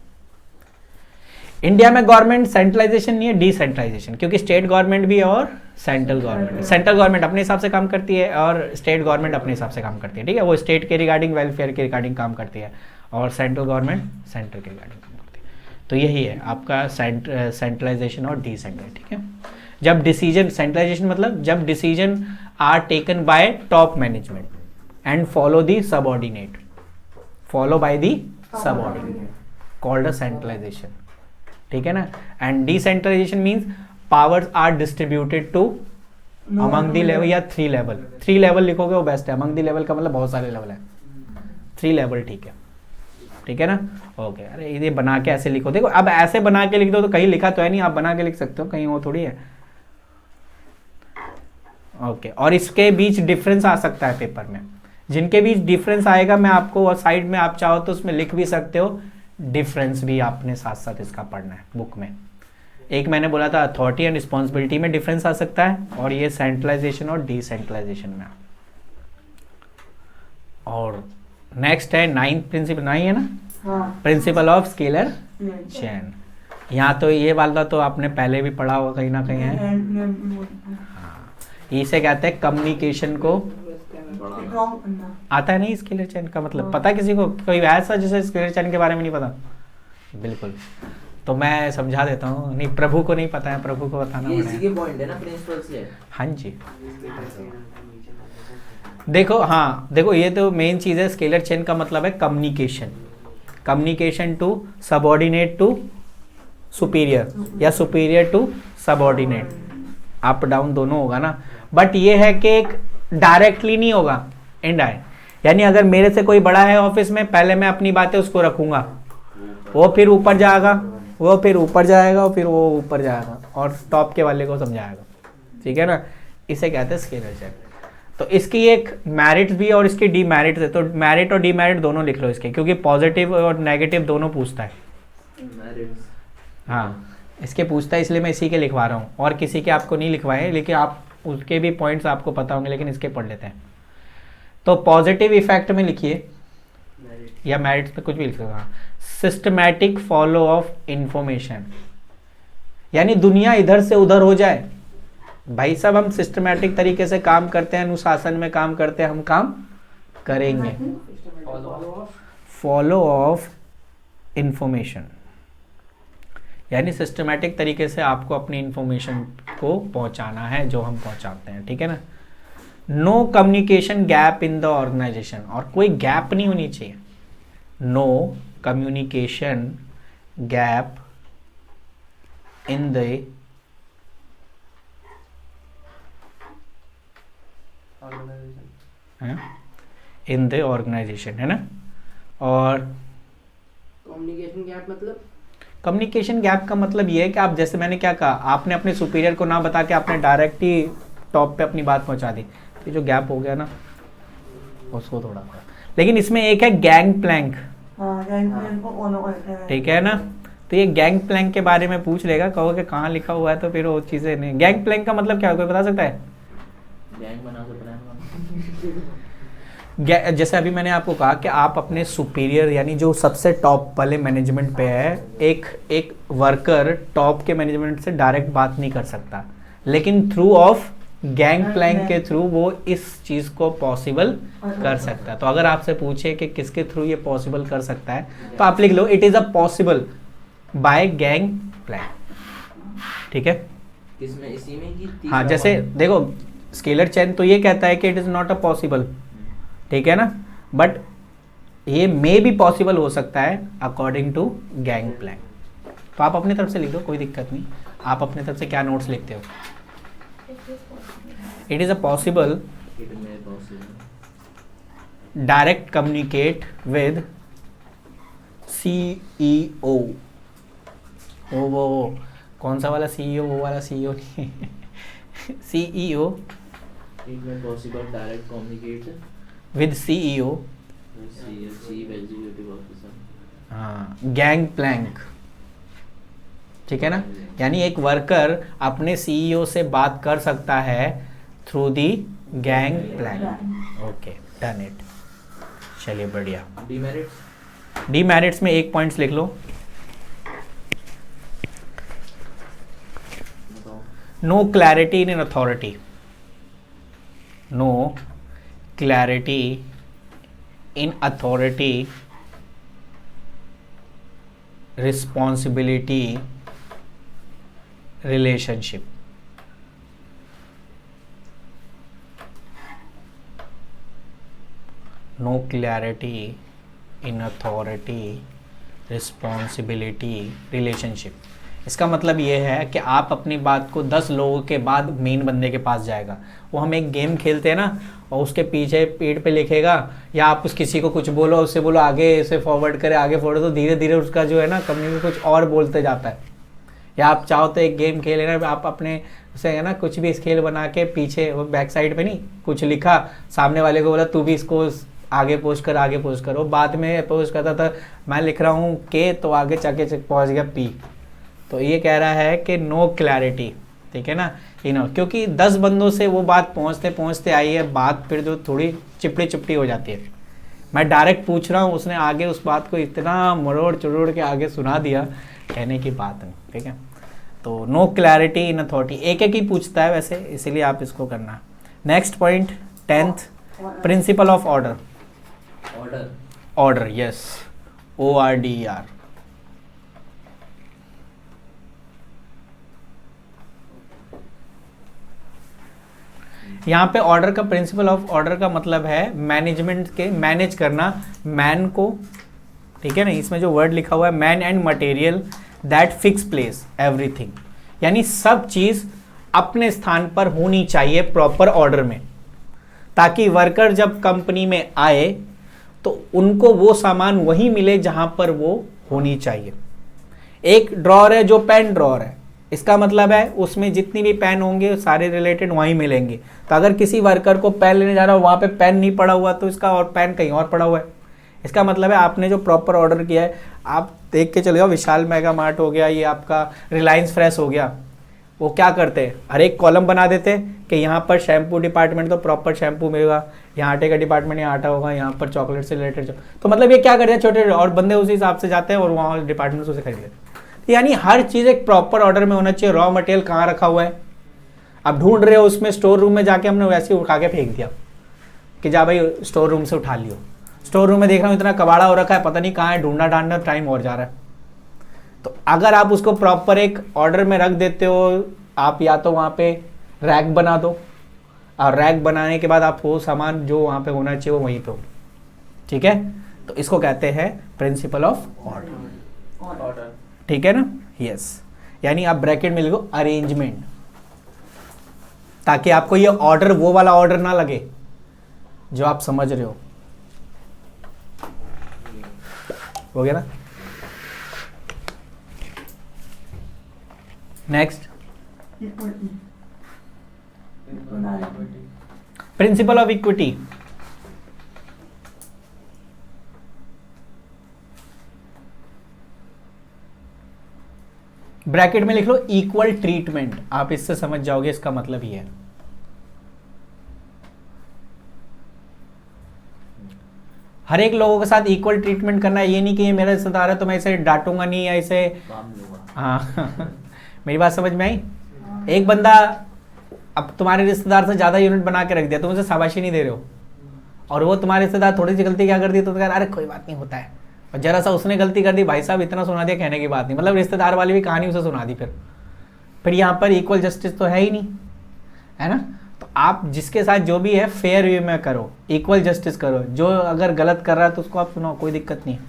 Speaker 1: इंडिया में गवर्नमेंट सेंट्रलाइजेशन नहीं है, डिसेंट्रलाइजेशन, क्योंकि स्टेट गवर्नमेंट भी है और सेंट्रल गवर्नमेंट। सेंट्रल गवर्नमेंट अपने हिसाब से काम करती है और स्टेट गवर्नमेंट अपने हिसाब से काम करती है, ठीक है। वो स्टेट के रिगार्डिंग वेलफेयर के रिगार्डिंग काम करती है और सेंट्रल गवर्नमेंट सेंट्रल के रिगार्डिंग काम करती है। तो यही है आपका सेंट्रलाइजेशन और डिसेंट्रलाइजेशन, ठीक है। जब डिसीजन, सेंट्रलाइजेशन मतलब जब decision are taken by top management and follow the subordinate, follow by the subordinate, called a centralisation, ठीक है ना। And decentralisation means powers are distributed to among the level या 3 लेवल। 3 लेवल लिखोगे वो best है। Among the level का मतलब बहुत सारे लेवल है, 3 लेवल, ठीक है, ठीक है ना। ओके, अरे ये बना के ऐसे लिखो, देखो अब ऐसे बना के लिख दो तो कहीं लिखा तो है नहीं, आप बना के लिख सकते हो, कहीं वो थोड़ी है। ओके, और इसके बीच डिफरेंस आ सकता है पेपर में। जिनके बीच डिफरेंस आएगा मैं आपको, और साइड में आप चाहो तो उसमें लिख भी सकते हो, डिफरेंस भी आपने साथ साथ इसका पढ़ना है बुक में। एक मैंने बोला था अथॉरिटी एंड रिस्पॉन्सिबिलिटी में डिफरेंस आ सकता है, और ये सेंट्रलाइजेशन और डिसेंट्रलाइजेशन में। और नेक्स्ट है 9th प्रिंसिपल, 9 है ना, प्रिंसिपल ऑफ स्केलर चेन। यहाँ तो ये वाला तो आपने पहले भी पढ़ा होगा कहीं ना कहीं है। हाँ, इसे कहते हैं कम्युनिकेशन को आता है नहीं स्केलर चेन का मतलब पता है किसी को? कोई ऐसा जिसे स्केलर चेन के बारे में नहीं पता? बिल्कुल, तो मैं समझा देता हूँ। नहीं, प्रभु को नहीं पता है, प्रभु को बताना
Speaker 2: ये इसी के पॉइंट है ना प्रिंसिपल से।
Speaker 1: हाँ जी, देखो, हाँ देखो, ये तो मेन चीज़ है। स्केलर चेन का मतलब है communication, communication to subordinate to superior या superior to subordinate, up down दोनों होगा ना। बट ये है कि एक डायरेक्टली नहीं होगा, इनडायरेक्ट। यानी अगर मेरे से कोई बड़ा है ऑफिस में, पहले मैं अपनी बातें उसको रखूंगा, वो फिर ऊपर जाएगा, वो फिर ऊपर जाएगा, और फिर वो ऊपर जाएगा और टॉप के वाले को समझाएगा, ठीक है ना। इसे कहते हैं स्केलर चेन। तो इसकी एक मेरिट्स भी और इसकी डीमेरिट्स है, तो मेरिट और डीमेरिट दोनों लिख लो इसके, क्योंकि पॉजिटिव और नेगेटिव दोनों पूछता है। हाँ, इसके पूछता है, इसलिए मैं इसी के लिखवा रहा हूँ, और किसी के आपको नहीं लिखवाए, लेकिन आप उसके भी पॉइंट्स आपको पता होंगे, लेकिन इसके पढ़ लेते हैं। तो पॉजिटिव इफेक्ट में लिखिए, या मेरिट्स में कुछ भी लिख सकते हैं, सिस्टमैटिक फॉलो ऑफ इंफॉर्मेशन, यानी दुनिया इधर से उधर हो जाए। भाई साहब, हम सिस्टमैटिक तरीके से काम करते हैं, अनुशासन में काम करते हैं, हम काम करेंगे। फॉलो ऑफ इंफॉर्मेशन, यानी सिस्टमैटिक तरीके से आपको अपनी इंफॉर्मेशन को पहुंचाना है, जो हम पहुंचाते हैं, ठीक है ना। No communication gap in the organisation, और कोई गैप नहीं होनी चाहिए। No communication gap in the in the organisation, है ना। और
Speaker 4: कम्युनिकेशन गैप मतलब,
Speaker 1: कम्युनिकेशन गैप का मतलब ये है कि आप, जैसे मैंने क्या कहा, आपने अपने सुपीरियर को ना बता के आपने डायरेक्ट ही टॉप पे अपनी बात पहुंचा दी, तो जो गैप हो गया ना उसको थोड़ा, लेकिन इसमें एक है गैंग प्लैंक, ठीक है ना। तो ये गैंग प्लैंक के बारे में पूछ लेगा, कहोगे कहाँ लिखा हुआ है, तो फिर वो चीज़ें नहीं। गैंग प्लैंक का मतलब क्या, कोई बता सकता है?
Speaker 2: गैंग बना के प्लान
Speaker 1: जैसे अभी मैंने आपको कहा कि आप अपने सुपीरियर, यानी जो सबसे टॉप वाले मैनेजमेंट पे है, एक वर्कर टॉप के मैनेजमेंट से डायरेक्ट बात नहीं कर सकता, लेकिन थ्रू ऑफ गैंग प्लैंक के थ्रू वो इस चीज़ को पॉसिबल कर सकता है। तो अगर आपसे पूछे कि किसके थ्रू ये पॉसिबल कर सकता है, तो आप लिख लो it is a possible by gangplank, ठीक है।
Speaker 2: किसमें, इसी में कि
Speaker 1: हाँ, जैसे देखो स्केलर चेन तो ये कहता है कि it is not a possible, ठीक है ना, बट ये मे भी पॉसिबल हो सकता है अकॉर्डिंग टू गैंग प्लैंक। तो आप अपनी तरफ से लिख दो, कोई दिक्कत नहीं। आप अपनी तरफ से क्या नोट्स लिखते हो? It is a possible
Speaker 2: it में possible
Speaker 1: direct communicate with CEO। वो कौन सा वाला CEO? वो वाला CEO नहीं CEO
Speaker 2: इट में possible direct communicate
Speaker 1: with CEO,
Speaker 2: chief executive officer.
Speaker 1: हाँ, गैंग प्लैंक, ठीक है ना। यानी एक वर्कर अपने CEO से बात कर सकता है through the gang plank. Okay, done it. चलिए बढ़िया।
Speaker 2: डीमेरिट्स,
Speaker 1: डीमेरिट्स में एक पॉइंट्स लिख लो।
Speaker 2: बताओ।
Speaker 1: No clarity in authority, no clarity in authority, responsibility, relationship. No clarity in authority, responsibility, relationship. इसका मतलब ये है कि आप अपनी बात को 10 लोगों के बाद मेन बंदे के पास जाएगा। वो हम एक गेम खेलते हैं ना, और उसके पीछे पीठ पे लिखेगा, या आप उस किसी को कुछ बोलो, उससे बोलो आगे से फॉरवर्ड करे, आगे फॉरवर्ड, तो धीरे धीरे उसका जो है ना कम्युनिकेशन कुछ और बोलते जाता है। या आप चाहो तो एक गेम खेले ना, आप अपने से है ना कुछ भी स्केल बना के पीछे वो बैक साइड पे नहीं कुछ लिखा, सामने वाले को बोला तू भी इसको आगे पोस्ट कर, आगे पोस्ट कर। वो बाद में पोस्ट करता था, मैं लिख रहा हूँ के, तो आगे जाके पहुँच गया पी। तो ये कह रहा है कि नो क्लैरिटी, ठीक है ना, क्योंकि 10 बंदों से वो बात पहुँचते पहुँचते आई है, बात फिर जो थोड़ी चिपड़ी चिपटी हो जाती है। मैं डायरेक्ट पूछ रहा हूँ, उसने आगे उस बात को इतना मरोड़ चुरोड़ के आगे सुना दिया, कहने की बात नहीं, ठीक है। तो नो क्लैरिटी इन अथॉरिटी, एक एक ही पूछता है वैसे, इसीलिए आप इसको करना। Next point 10th, principle of order.
Speaker 2: Order,
Speaker 1: order, yes, ORDER। यहाँ पे ऑर्डर का, प्रिंसिपल ऑफ ऑर्डर का मतलब है मैनेजमेंट के, मैनेज करना मैन को, ठीक है ना। इसमें जो वर्ड लिखा हुआ है man and material that fix place everything, यानी सब चीज अपने स्थान पर होनी चाहिए प्रॉपर ऑर्डर में। ताकि वर्कर जब कंपनी में आए तो उनको वो सामान वहीं मिले जहां पर वो होनी चाहिए। एक ड्रॉअर है जो पेन ड्रॉअर है, इसका मतलब है उसमें जितनी भी पेन होंगे सारे रिलेटेड वहीं मिलेंगे। तो अगर किसी वर्कर को पेन लेने जा रहा हो, वहां पे पेन नहीं पड़ा हुआ तो इसका और पेन कहीं और पड़ा हुआ है। इसका मतलब है आपने जो प्रॉपर ऑर्डर किया है, आप देख के चले जाओ, विशाल मेगा मार्ट हो गया, ये आपका रिलायंस फ्रेश हो गया, वो क्या करते हैं, हर एक कॉलम बना देते हैं कि यहाँ पर शैम्पू डिपार्टमेंट तो प्रॉपर शैम्पू मिलेगा, यहाँ आटे का डिपार्टमेंट यहाँ आटा होगा, यहाँ पर चॉकलेट से रिलेटेड। तो मतलब ये क्या करते हैं, छोटे और बंदे उसी हिसाब से जाते हैं और वहाँ डिपार्टमेंट से खरीद लेते हैं। यानी हर चीज़ एक प्रॉपर ऑर्डर में होना चाहिए। रॉ मटेरियल कहाँ रखा हुआ है, आप ढूंढ रहे हो, उसमें स्टोर रूम में जाके हमने वैसे ही उठा के फेंक दिया कि जा भाई स्टोर रूम से उठा लियो। स्टोर रूम में देख रहा हूँ इतना कबाड़ा हो रखा है, पता नहीं कहाँ है, ढूंढना ढांढना टाइम और जा रहा है। तो अगर आप उसको प्रॉपर एक ऑर्डर में रख देते हो, आप या तो वहाँ पे रैक बना दो, और रैक बनाने के बाद आप वो सामान जो वहाँ पे होना चाहिए वो वहीं पे हो। ठीक है, तो इसको कहते हैं प्रिंसिपल ऑफ ऑर्डर।
Speaker 2: ऑर्डर,
Speaker 1: ठीक है ना, यस। यानी आप ब्रैकेट में लिखो अरेंजमेंट, ताकि आपको ये ऑर्डर वो वाला ऑर्डर ना लगे जो आप समझ रहे हो गया ना। Next,
Speaker 3: equity,
Speaker 1: principle of equity. Bracket में लिख लो इक्वल ट्रीटमेंट, आप इससे समझ जाओगे इसका मतलब ये है। हर एक लोगों के साथ इक्वल ट्रीटमेंट करना है, ये नहीं कि ये मेरा रिश्तेदार है तो मैं इसे डांटूंगा नहीं या इसे,
Speaker 2: काम लूंगा।
Speaker 1: हाँ मेरी बात समझ में आई। एक बंदा अब तुम्हारे रिश्तेदार से ज्यादा यूनिट बना के रख दिया, तुम उसे शाबाशी नहीं दे रहे हो, और वो तुम्हारे रिश्तेदार थोड़ी सी गलती क्या कर दी तो कह अरे कोई बात नहीं होता है, और जरा सा उसने गलती कर दी, भाई साहब इतना सुना दिया कहने की बात नहीं, मतलब रिश्तेदार वाली भी कहानी उसे सुना दी। फिर यहाँ पर इक्वल जस्टिस तो है ही नहीं, है ना। तो आप जिसके साथ जो भी है फेयर वे में करो, इक्वल जस्टिस करो। जो अगर गलत कर रहा है तो उसको आप सुनाओ, कोई दिक्कत नहीं है,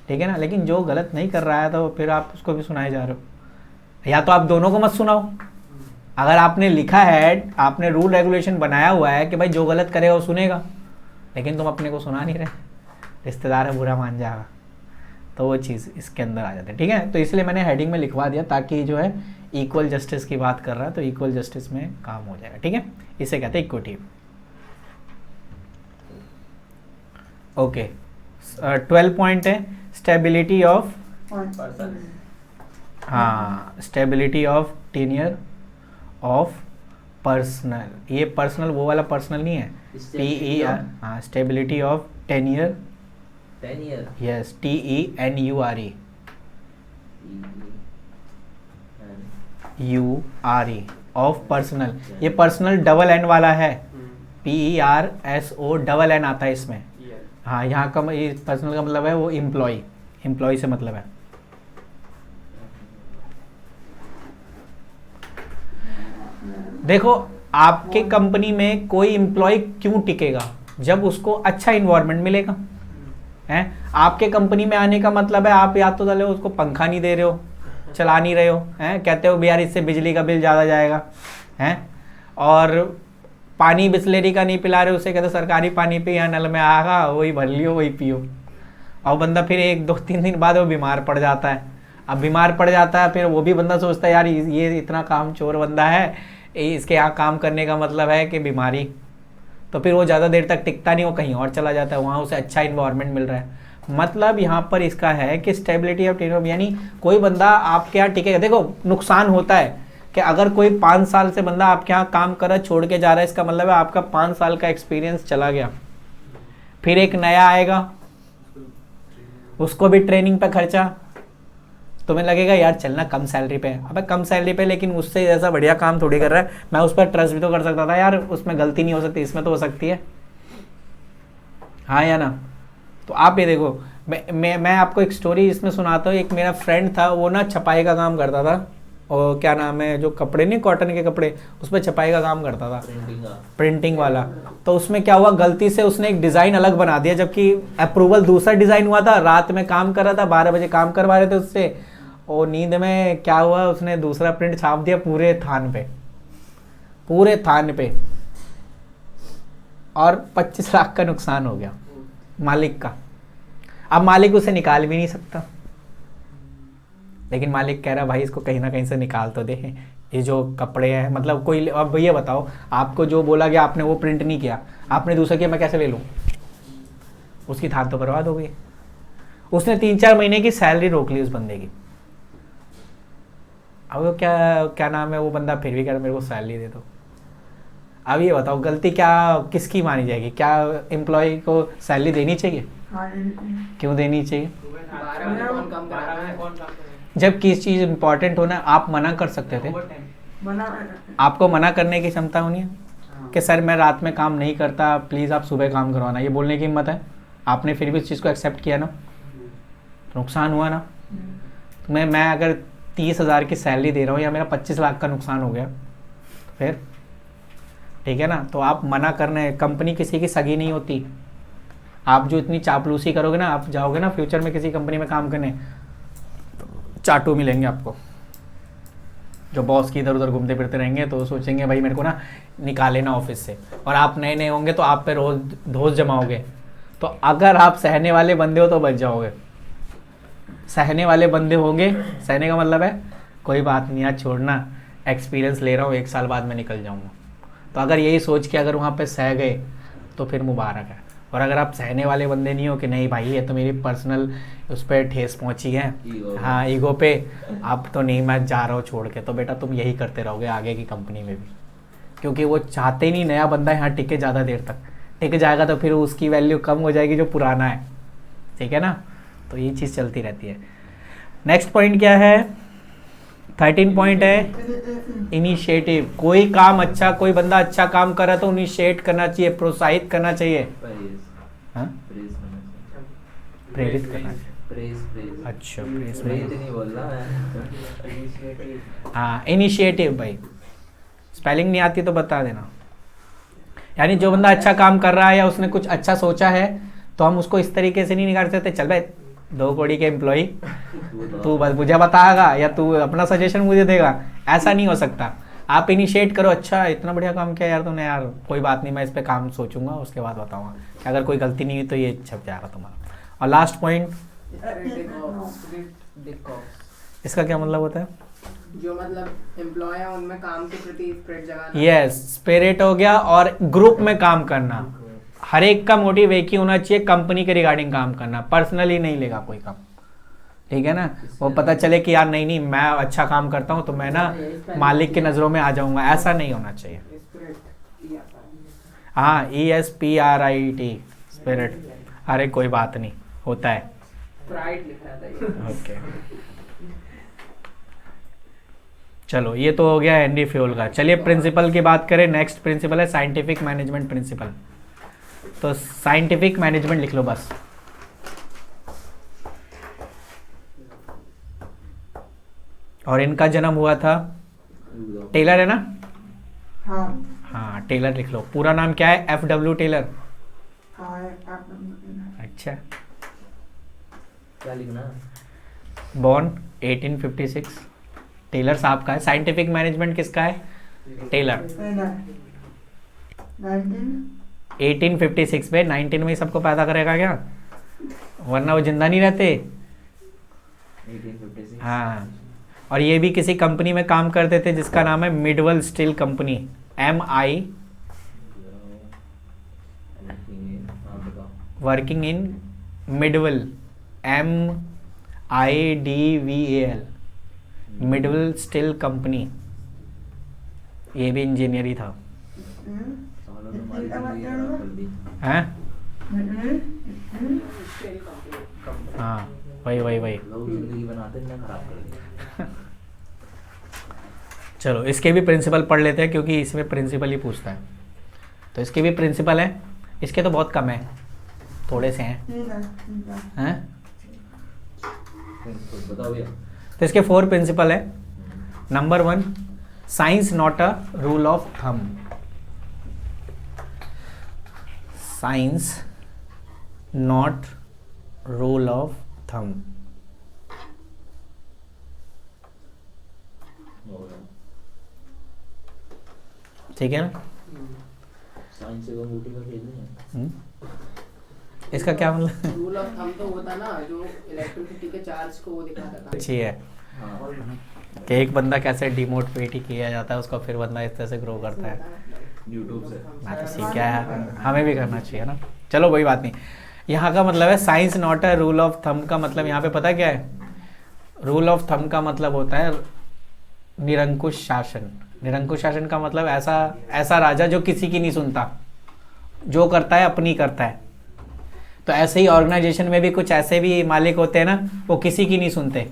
Speaker 1: ठीक है ना। लेकिन जो गलत नहीं कर रहा है तो फिर आप उसको भी सुनाए जा रहे हो, या तो आप दोनों को मत सुनाओ। अगर आपने लिखा है, आपने रूल रेगुलेशन बनाया हुआ है कि भाई जो गलत करेगा वो सुनेगा, लेकिन तुम अपने को सुना नहीं रहे, रिश्तेदार है बुरा मान जाएगा, तो वो चीज़ इसके अंदर आ जाती है। ठीक है, तो इसलिए मैंने हेडिंग में लिखवा दिया ताकि जो है इक्वल जस्टिस की बात कर रहा है तो इक्वल जस्टिस में काम हो जाएगा। ठीक है, इसे कहते हैं इक्विटी। ओके, 12 पॉइंट है स्टेबिलिटी ऑफ, हाँ stability of tenure of personal. ये पर्सनल वो वाला पर्सनल नहीं है, PER, हाँ stability of tenure,
Speaker 2: 10 year,
Speaker 1: yes TENURE, URE of personal. ये पर्सनल डबल एन वाला है, PERSO डबल एन आता है इसमें। हाँ यहाँ का ये पर्सनल का मतलब है वो एम्प्लॉय, एम्प्लॉय से मतलब है। देखो आपके कंपनी में कोई एम्प्लॉय क्यों टिकेगा, जब उसको अच्छा इन्वायरमेंट मिलेगा, हैं। आपके कंपनी में आने का मतलब है आप या तो चले उसको पंखा नहीं दे रहे हो, चला नहीं रहे हो, हैं, कहते हो यार इससे बिजली का बिल ज़्यादा जाएगा, हैं, और पानी बिस्लेरी का नहीं पिला रहे, उसे कहते सरकारी पानी पे यहाँ नल में आगा वही भर लियो वही पियो, और बंदा फिर 1-2-3 दिन बाद वो बीमार पड़ जाता है। अब बीमार पड़ जाता है फिर वो भी बंदा सोचता है यार ये इतना काम चोर बंदा है, इसके यहाँ काम करने का मतलब है कि बीमारी, तो फिर वो ज़्यादा देर तक टिकता नहीं, वो कहीं और चला जाता है, वहाँ उसे अच्छा इन्वायरमेंट मिल रहा है। मतलब यहाँ पर इसका है कि स्टेबिलिटी ऑफ टेन्योर, यानी कोई बंदा आपके यहाँ टिकेगा। देखो नुकसान होता है कि अगर कोई 5 साल से बंदा आपके यहाँ काम कर रहा है छोड़ के जा रहा है, इसका मतलब है आपका 5 साल का एक्सपीरियंस चला गया, फिर एक नया आएगा उसको भी ट्रेनिंग पे खर्चा, तुम्हें लगेगा यार चलना कम सैलरी पे, अबे कम सैलरी पे लेकिन उससे ऐसा बढ़िया काम थोड़ी कर रहा है, मैं उस पर ट्रस्ट भी तो कर सकता था यार, उसमें गलती नहीं हो सकती, इसमें तो हो सकती है, हाँ या ना। तो आप ये देखो, मैं आपको एक स्टोरी इसमें सुनाता हूँ। एक मेरा फ्रेंड था, वो ना छपाई का काम करता था, और क्या नाम है जो कपड़े नहीं कॉटन के कपड़े, उस पर छपाई का काम करता था, प्रिंटिंग वाला। तो उसमें क्या हुआ, गलती से उसने एक डिज़ाइन अलग बना दिया, जबकि अप्रूवल दूसरा डिज़ाइन हुआ था। रात में काम कर रहा था, 12 बजे काम करवा रहे थे उससे, और नींद में क्या हुआ उसने दूसरा प्रिंट छाप दिया पूरे थान पे, पूरे थान पे। और 25 लाख का नुकसान हो गया मालिक का। अब मालिक उसे निकाल भी नहीं सकता, लेकिन मालिक कह रहा भाई इसको कहीं ना कहीं से निकाल तो दे, ये जो कपड़े हैं मतलब कोई। अब ये बताओ, आपको जो बोला गया आपने वो प्रिंट नहीं किया, आपने दूसरा किया, मैं कैसे ले लूँ? उसकी थान तो बर्बाद हो गई। उसने 3-4 महीने की सैलरी रोक ली उस बंदे की। अब वो क्या नाम है, वो बंदा फिर भी कह रहा मेरे को सैलरी दे दो। अब ये बताओ गलती क्या किसकी मानी जाएगी? क्या एम्प्लॉय को सैलरी देनी चाहिए?
Speaker 3: हाँ,
Speaker 1: क्यों देनी चाहिए?
Speaker 4: 12 में कौन काम कराता है?
Speaker 1: जब किस चीज़ इंपॉर्टेंट होना आप मना कर सकते थे।
Speaker 3: मना
Speaker 1: आपको मना करने की क्षमता होनी है कि सर मैं रात में काम नहीं करता, प्लीज़ आप सुबह काम करवाना, ये बोलने की हिम्मत है? आपने फिर भी इस चीज़ को एक्सेप्ट किया ना, तो नुकसान हुआ ना। मैं अगर 30,000 की सैलरी दे रहा हूँ या मेरा 25 लाख का नुकसान हो गया, फिर ठीक है ना। तो आप मना करने, कंपनी किसी की सगी नहीं होती। आप जो इतनी चापलूसी करोगे ना, आप जाओगे ना फ्यूचर में किसी कंपनी में काम करने, चाटू मिलेंगे आपको, जो बॉस की इधर उधर घूमते फिरते रहेंगे, तो सोचेंगे भाई मेरे को ना निकाले ना ऑफिस से, और आप नए नए होंगे तो आप पे रोज धोस जमाओगे। तो अगर आप सहने वाले बंदे हो तो बच जाओगे। सहने वाले बंदे होंगे, सहने का मतलब है कोई बात नहीं यार छोड़ना, एक्सपीरियंस ले रहा हूँ, 1 साल बाद मैं निकल जाऊँगा। तो अगर यही सोच के अगर वहाँ पे सह गए तो फिर मुबारक है। और अगर आप सहने वाले बंदे नहीं हो कि नहीं भाई ये तो मेरी पर्सनल उस पर ठेस पहुँची है, हाँ ईगो पे, अब तो नहीं मैं जा रहा हूँ छोड़ के, तो बेटा तुम यही करते रहोगे आगे की कंपनी में भी, क्योंकि वो चाहते ही नहीं नया बंदा यहाँ टिके ज़्यादा देर तक। टिक जाएगा तो फिर उसकी वैल्यू कम हो जाएगी जो पुराना है, ठीक है ना। तो ये चीज़ चलती रहती है। नेक्स्ट पॉइंट क्या है? 13 पॉइंट है इनिशिएटिव। कोई काम अच्छा, कोई बंदा अच्छा काम कर रहा है तो इनिशिएट करना चाहिए, प्रोत्साहित करना चाहिए। हाँ? प्रेरित करना चाहिए। अच्छा प्रेरित
Speaker 2: नहीं बोल रहा मैं।
Speaker 1: हाँ इनिशिएटिव। भाई स्पेलिंग नहीं आती तो बता देना। यानी जो बंदा अच्छा काम कर रहा है या उसने कुछ अच्छा सोचा है, तो हम उसको इस तरीके से नहीं निकाल सकते चल भाई 2 करोड़ के एम्प्लॉय तू बस मुझे बताएगा या तू अपना सजेशन मुझे देगा, ऐसा नहीं हो सकता। आप इनिशिएट करो, अच्छा इतना बढ़िया काम किया यार तूने, यार कोई बात नहीं मैं इस पे काम सोचूंगा, उसके बाद बताऊंगा, अगर कोई गलती नहीं हुई तो ये छप जाएगा तुम्हारा। और लास्ट पॉइंट, इसका क्या मतलब होता है?
Speaker 4: जो मतलब एम्प्लॉय है उनमें काम के प्रति स्पिरिट जगाना।
Speaker 1: यस, स्पिरिट हो गया, और ग्रुप में काम करना। हर एक का मोटिव एक ही होना चाहिए, कंपनी के रिगार्डिंग काम करना, पर्सनली नहीं लेगा कोई काम, ठीक है ना। वो पता चले कि यार नहीं मैं अच्छा काम करता हूँ तो मैं ना मालिक की नज़रों में आ जाऊंगा, ऐसा नहीं होना चाहिए। हाँ ESPRIT स्पिरिट, अरे कोई बात नहीं होता है,
Speaker 4: प्राइड लिखा था।
Speaker 1: ओके चलो ये तो हो गया हेनरी फ्यूल का। चलिए प्रिंसिपल की बात करें। नेक्स्ट प्रिंसिपल है साइंटिफिक मैनेजमेंट प्रिंसिपल। तो साइंटिफिक मैनेजमेंट लिख लो बस। और इनका जन्म हुआ था, टेलर है ना?
Speaker 3: हाँ
Speaker 1: हाँ टेलर लिख लो। पूरा नाम क्या है? FW Taylor.
Speaker 3: हाँ आप
Speaker 1: अच्छा,
Speaker 2: क्या लिखना?
Speaker 1: बॉर्न 1856, टेलर साहब का है। साइंटिफिक मैनेजमेंट किसका है? टेलर। 1856 में 19 में ही सबको पैदा करेगा क्या? वरना वो जिंदा नहीं रहते।
Speaker 2: 1856।
Speaker 1: हाँ, और ये भी किसी कंपनी में काम करते थे जिसका नाम है medieval steel company, MI, working in medieval, MIDVAL, medieval steel company. ये भी इंजीनियर ही था।
Speaker 2: सालों में हमारी जिंदगी खराब कर दी।
Speaker 1: हैं?
Speaker 4: Steel company.
Speaker 1: हाँ वही वही वही।
Speaker 2: लोग जिंदगी बनाते हैं, खराब कर दी।
Speaker 1: चलो इसके भी प्रिंसिपल पढ़ लेते हैं क्योंकि इसमें प्रिंसिपल ही पूछता है। तो इसके भी प्रिंसिपल है, इसके तो बहुत कम है, थोड़े से हैं।
Speaker 2: बताओ भैया।
Speaker 1: तो इसके 4 प्रिंसिपल है। Number 1, science not a rule of thumb. Science not rule of thumb. ठीक है ना?
Speaker 2: साइंस से अंगूठी का खेल नहीं है।
Speaker 1: इसका क्या मतलब?
Speaker 4: रूल ऑफ थंब तो होता ना जो इलेक्ट्रिसिटी के चार्ज को वो दिखाता था।
Speaker 1: अच्छी है
Speaker 2: हाँ
Speaker 1: कि एक बंदा कैसे डिमोटिवेट ही किया जाता है उसको, फिर बंदा इस तरह से ग्रो करता है।
Speaker 2: यूट्यूब से
Speaker 1: मैं तो सीखा है, हमें भी करना चाहिए ना। चलो कोई बात नहीं। यहाँ का मतलब है साइंस नॉट है रूल ऑफ थंब का मतलब यहाँ पे पता क्या है? रूल ऑफ थंब का मतलब होता है निरंकुश शासन। निरंकुश शासन का मतलब ऐसा राजा जो किसी की नहीं सुनता, जो करता है अपनी करता है। तो ऐसे ही ऑर्गेनाइजेशन में भी कुछ ऐसे भी मालिक होते हैं ना, वो किसी की नहीं सुनते,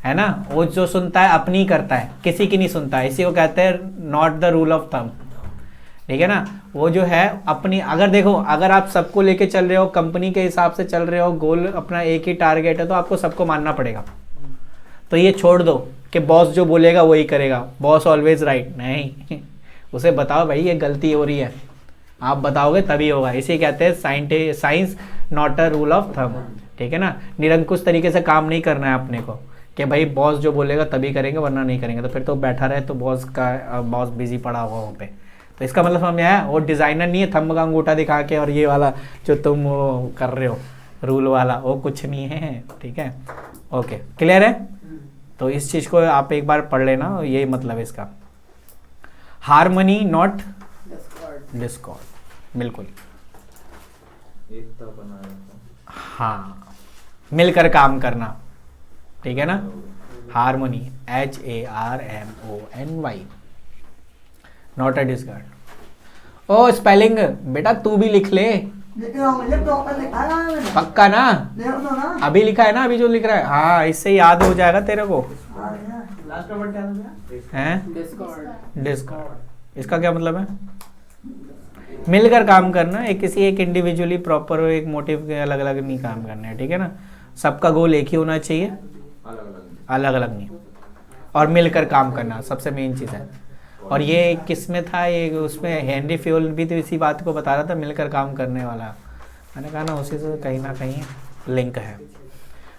Speaker 1: है ना। वो जो सुनता है अपनी करता है, किसी की नहीं सुनता है। इसी को कहते हैं not the rule of thumb, ठीक है ना। वो जो है अपनी, अगर देखो अगर आप सबको लेके चल रहे हो, कंपनी के हिसाब से चल रहे हो, गोल अपना एक ही टारगेट है, तो आपको सबको मानना पड़ेगा। तो ये छोड़ दो कि बॉस जो बोलेगा वही करेगा, बॉस ऑलवेज राइट, नहीं। उसे बताओ भाई ये गलती हो रही है, आप बताओगे तभी होगा। इसे कहते हैं science not a rule of thumb, ठीक है ना। निरंकुश तरीके से काम नहीं करना है अपने को कि भाई बॉस जो बोलेगा तभी करेंगे वरना नहीं करेंगे, तो फिर तो बैठा रहे तो बॉस बिजी पड़ा होगा वहाँ पे। तो इसका मतलब समझ आया, वो डिज़ाइनर नहीं है थंब का अंगूठा दिखा के, और ये वाला जो तुम वो कर रहे हो रूल वाला, वो कुछ नहीं है, ठीक है। ओके क्लियर है। तो इस चीज़ को आप एक बार पढ़ लेना, यही मतलब है इसका। हारमोनी नॉट डिस्कॉर्ड, बिल्कुल
Speaker 2: एकता बना रहता
Speaker 1: हाँ, मिलकर काम करना, ठीक है ना। Harmony HARMONY, not a discord. ओ स्पेलिंग बेटा तू भी लिख ले,
Speaker 3: लिख रहा हूँ, मुझे प्रॉपर लिखा है मैंने।
Speaker 1: पक्का ना?
Speaker 3: देखो तो ना।
Speaker 1: अभी लिखा है ना, अभी जो लिख रहा है, हाँ इससे याद हो जाएगा तेरे को,
Speaker 3: हाँ, ये।
Speaker 2: लास्ट वर्ड क्या था?
Speaker 1: हैं।
Speaker 4: डिस्कॉर्ड।
Speaker 1: डिस्कॉर्ड इसका क्या मतलब है? मिलकर काम करना, एक किसी एक इंडिविजुअली प्रॉपर एक मोटिव के अलग अलग नहीं काम करना है, ठीक है ना। सबका गोल एक ही होना चाहिए,
Speaker 2: अलग अलग
Speaker 1: अलग अलग नहीं, और मिलकर काम करना सबसे मेन चीज़ है। और ये किस में था, ये उसमें हेनरी फ्यूल भी तो इसी बात को बता रहा था, मिलकर काम करने वाला। मैंने कहा ना उसी से कहीं ना कहीं लिंक है।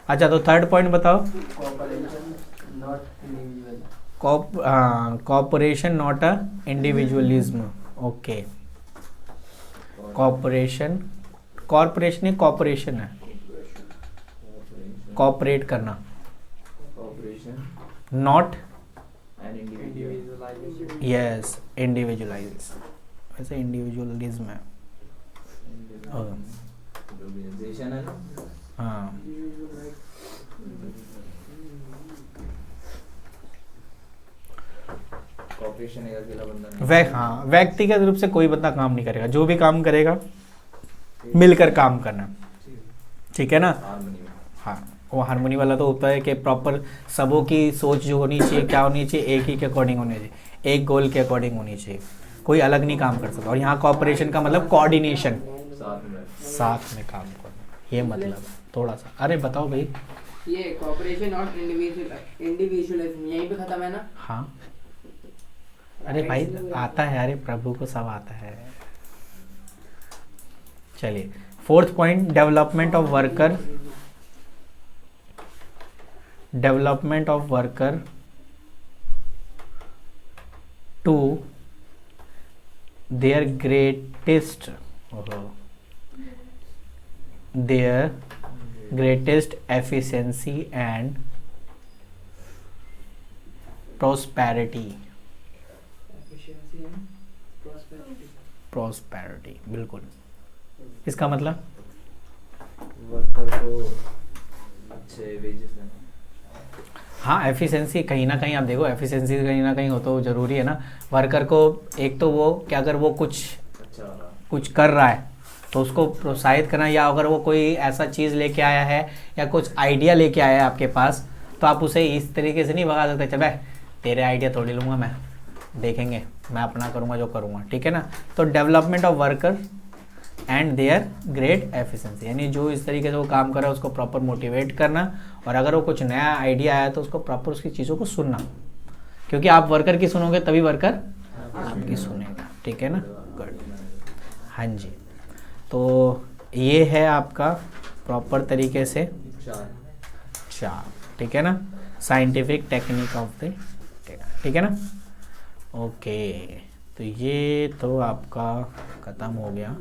Speaker 1: अच्छा तो थर्ड पॉइंट बताओ।
Speaker 4: Cooperation not individual.
Speaker 1: Cooperation not a individualism, okay. Cooperation, corporation है, कॉपरेशन है, कॉपरेट करना,
Speaker 2: operation
Speaker 1: not
Speaker 2: and individualisation.
Speaker 1: Yes individualise, वैसे इंडिविजुअलिज्म है।
Speaker 2: ऑर्गेनाइजेशन है ना।
Speaker 1: हाँ
Speaker 2: कॉपरेशन एक अकेला बंदा नहीं।
Speaker 1: हाँ व्यक्तिगत रूप से कोई बंदा काम नहीं करेगा, जो भी काम करेगा मिलकर काम करना, ठीक है ना।
Speaker 2: हार्मनी में।
Speaker 1: हाँ वो हारमोनी वाला तो होता है कि प्रॉपर सबों की सोच जो होनी चाहिए क्या होनी चाहिए, एक ही के अकॉर्डिंग होनी चाहिए, एक गोल के अकॉर्डिंग होनी चाहिए, कोई अलग नहीं काम कर सकता। और यहाँ कॉपरेशन का मतलब कोऑर्डिनेशन, साथ में काम करना, ये मतलब है थोड़ा सा। अरे बताओ भाई।
Speaker 4: ये कोऑपरेशन और इंडिविजुअलिज्म यहीं पे खत्म है ना।
Speaker 1: हाँ अरे भाई आता है, अरे प्रभु को सब आता है। चलिए fourth point, development of worker, development of worker to their greatest, their greatest efficiency and prosperity, prosperity बिल्कुल। इसका मतलब
Speaker 2: वर्कर को अच्छे वेजेस देना।
Speaker 1: हाँ एफिशिएंसी कहीं ना कहीं आप देखो, एफिशिएंसी कहीं ना कहीं हो तो ज़रूरी है ना। वर्कर को एक तो वो क्या, अगर वो
Speaker 2: अच्छा
Speaker 1: कुछ कर रहा है तो उसको प्रोत्साहित करना, या अगर वो कोई ऐसा चीज़ लेके आया है या कुछ आइडिया लेके आया है आपके पास, तो आप उसे इस तरीके से नहीं भगा सकते, चल भाई तेरे आइडिया थोड़ी लूँगा मैं, देखेंगे मैं अपना करूँगा जो करूँगा, ठीक है ना। तो development of worker and their great efficiency, यानी जो इस तरीके से वो काम कर रहा है उसको प्रॉपर मोटिवेट करना, और अगर वो कुछ नया आइडिया आया तो उसको प्रॉपर उसकी चीज़ों को सुनना, क्योंकि आप वर्कर की सुनोगे तभी वर्कर आपकी सुनेगा, ठीक है ना। गुड, हाँ जी। तो ये है आपका प्रॉपर तरीके से चार, ठीक है ना, साइंटिफिक टेक्निक ऑफ द, ठीक है ना। ओके तो ये तो आपका ख़त्म हो गया।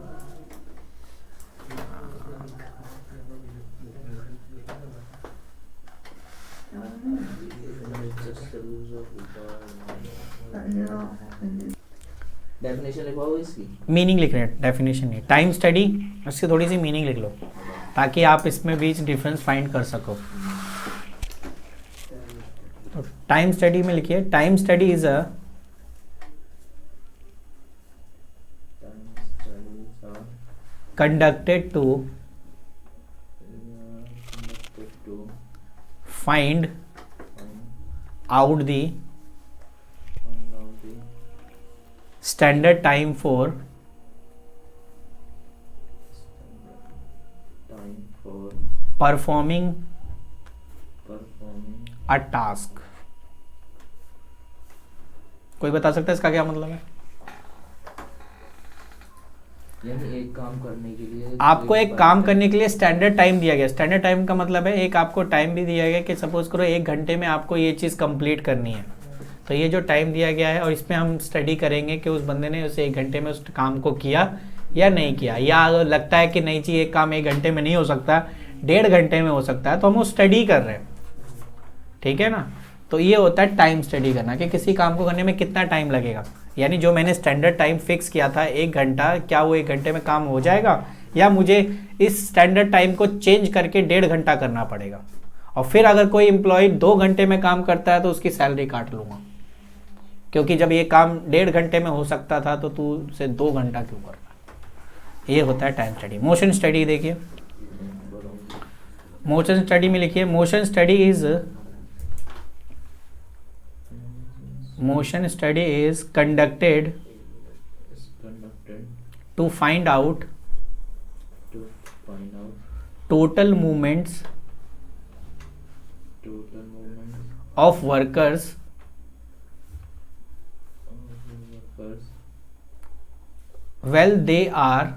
Speaker 2: डेफिनेशन लिखवाओ इसकी।
Speaker 1: मीनिंग लिख रहे हैं, डेफिनेशन नहीं। टाइम स्टडी, इसकी थोड़ी सी मीनिंग लिख लो ताकि आप इसमें बीच डिफरेंस फाइंड कर सको। तो टाइम स्टडी में लिखिए, time study is a conducted to find out the standard time for performing a task। कोई बता सकता है इसका क्या मतलब है?
Speaker 2: यानी एक काम करने के लिए
Speaker 1: आपको एक काम करने के लिए स्टैंडर्ड टाइम दिया गया। स्टैंडर्ड टाइम का मतलब है एक आपको टाइम भी दिया गया कि सपोज करो 1 घंटे में आपको ये चीज़ कंप्लीट करनी है, तो ये जो टाइम दिया गया है और इसमें हम स्टडी करेंगे कि उस बंदे ने उसे 1 घंटे में उस काम को किया या नहीं किया, या अगर लगता है कि नहीं चाहिए एक काम 1 घंटे में नहीं हो सकता, 1.5 घंटे में हो सकता है, तो हम वो स्टडी कर रहे हैं। ठीक है ना? तो ये होता है टाइम स्टडी करना कि किसी काम को करने में कितना टाइम लगेगा। यानी जो मैंने स्टैंडर्ड टाइम फिक्स किया था 1 घंटा, क्या वो 1 घंटे में काम हो जाएगा या मुझे इस स्टैंडर्ड टाइम को चेंज करके 1.5 घंटा करना पड़ेगा। और फिर अगर कोई एम्प्लॉय 2 घंटे में काम करता है तो उसकी सैलरी काट लूँगा, क्योंकि जब ये काम 1.5 घंटे में हो सकता था तो तू उसे 2 घंटा क्यों कर रहा। ये होता है टाइम स्टडी। मोशन स्टडी देखिए, मोशन स्टडी में लिखिए, motion study is conducted to find out total movements of workers while they are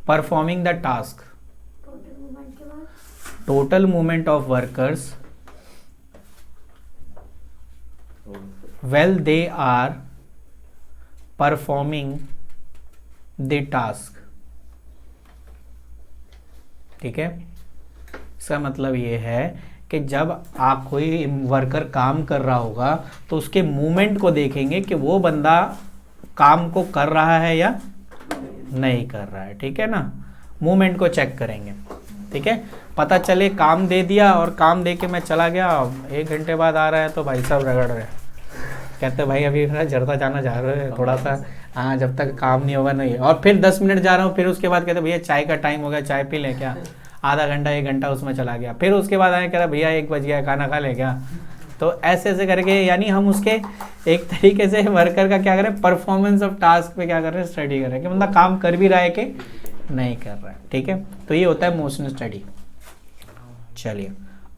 Speaker 1: performing the task। total movement of workers while they are performing the task। ठीक है? इसका मतलब ये है कि जब आप कोई वर्कर काम कर रहा होगा तो उसके मूवमेंट को देखेंगे कि वो बंदा काम को कर रहा है या नहीं कर रहा है। ठीक है ना? मूवमेंट को चेक करेंगे। ठीक है? पता चले काम दे दिया और काम दे के मैं चला गया, 1 घंटे बाद आ रहा है तो भाई साहब रगड़ रहे हैं, कहते भाई अभी मेरा जर्दा जाना जा रहा है थोड़ा सा, हाँ जब तक काम नहीं होगा नहीं। और फिर 10 मिनट जा रहा हूँ, फिर उसके बाद कहते भैया चाय का टाइम हो गया, चाय पी लें क्या, आधा घंटा 1 घंटा उसमें चला गया। फिर उसके बाद आए कह रहा भैया 1 बज गया, खाना खा ले क्या। तो ऐसे ऐसे करके यानी हम उसके एक तरीके से वर्कर का क्या करें, परफॉर्मेंस ऑफ टास्क पे क्या कर रहे हैं, स्टडी कर रहे हैं कि बंदा काम कर भी रहा है कि नहीं कर रहा है। ठीक है? तो ये होता है मोशन स्टडी। चलिए,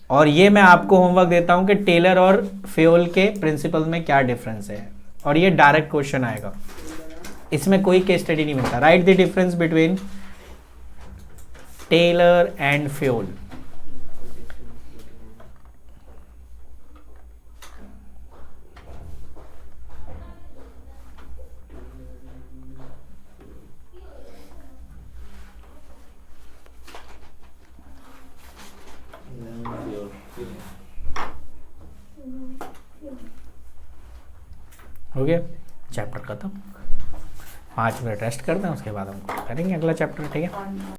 Speaker 1: और ये मैं आपको होमवर्क देता हूं कि टेलर और फ्यूल के प्रिंसिपल में क्या डिफरेंस है, और ये डायरेक्ट क्वेश्चन आएगा, इसमें कोई केस स्टडी नहीं मिलता। Write the difference between Taylor and Fayol. हो गया चैप्टर खत्म। 5 मिनट रेस्ट करते हैं, उसके बाद हम करेंगे अगला चैप्टर। ठीक है?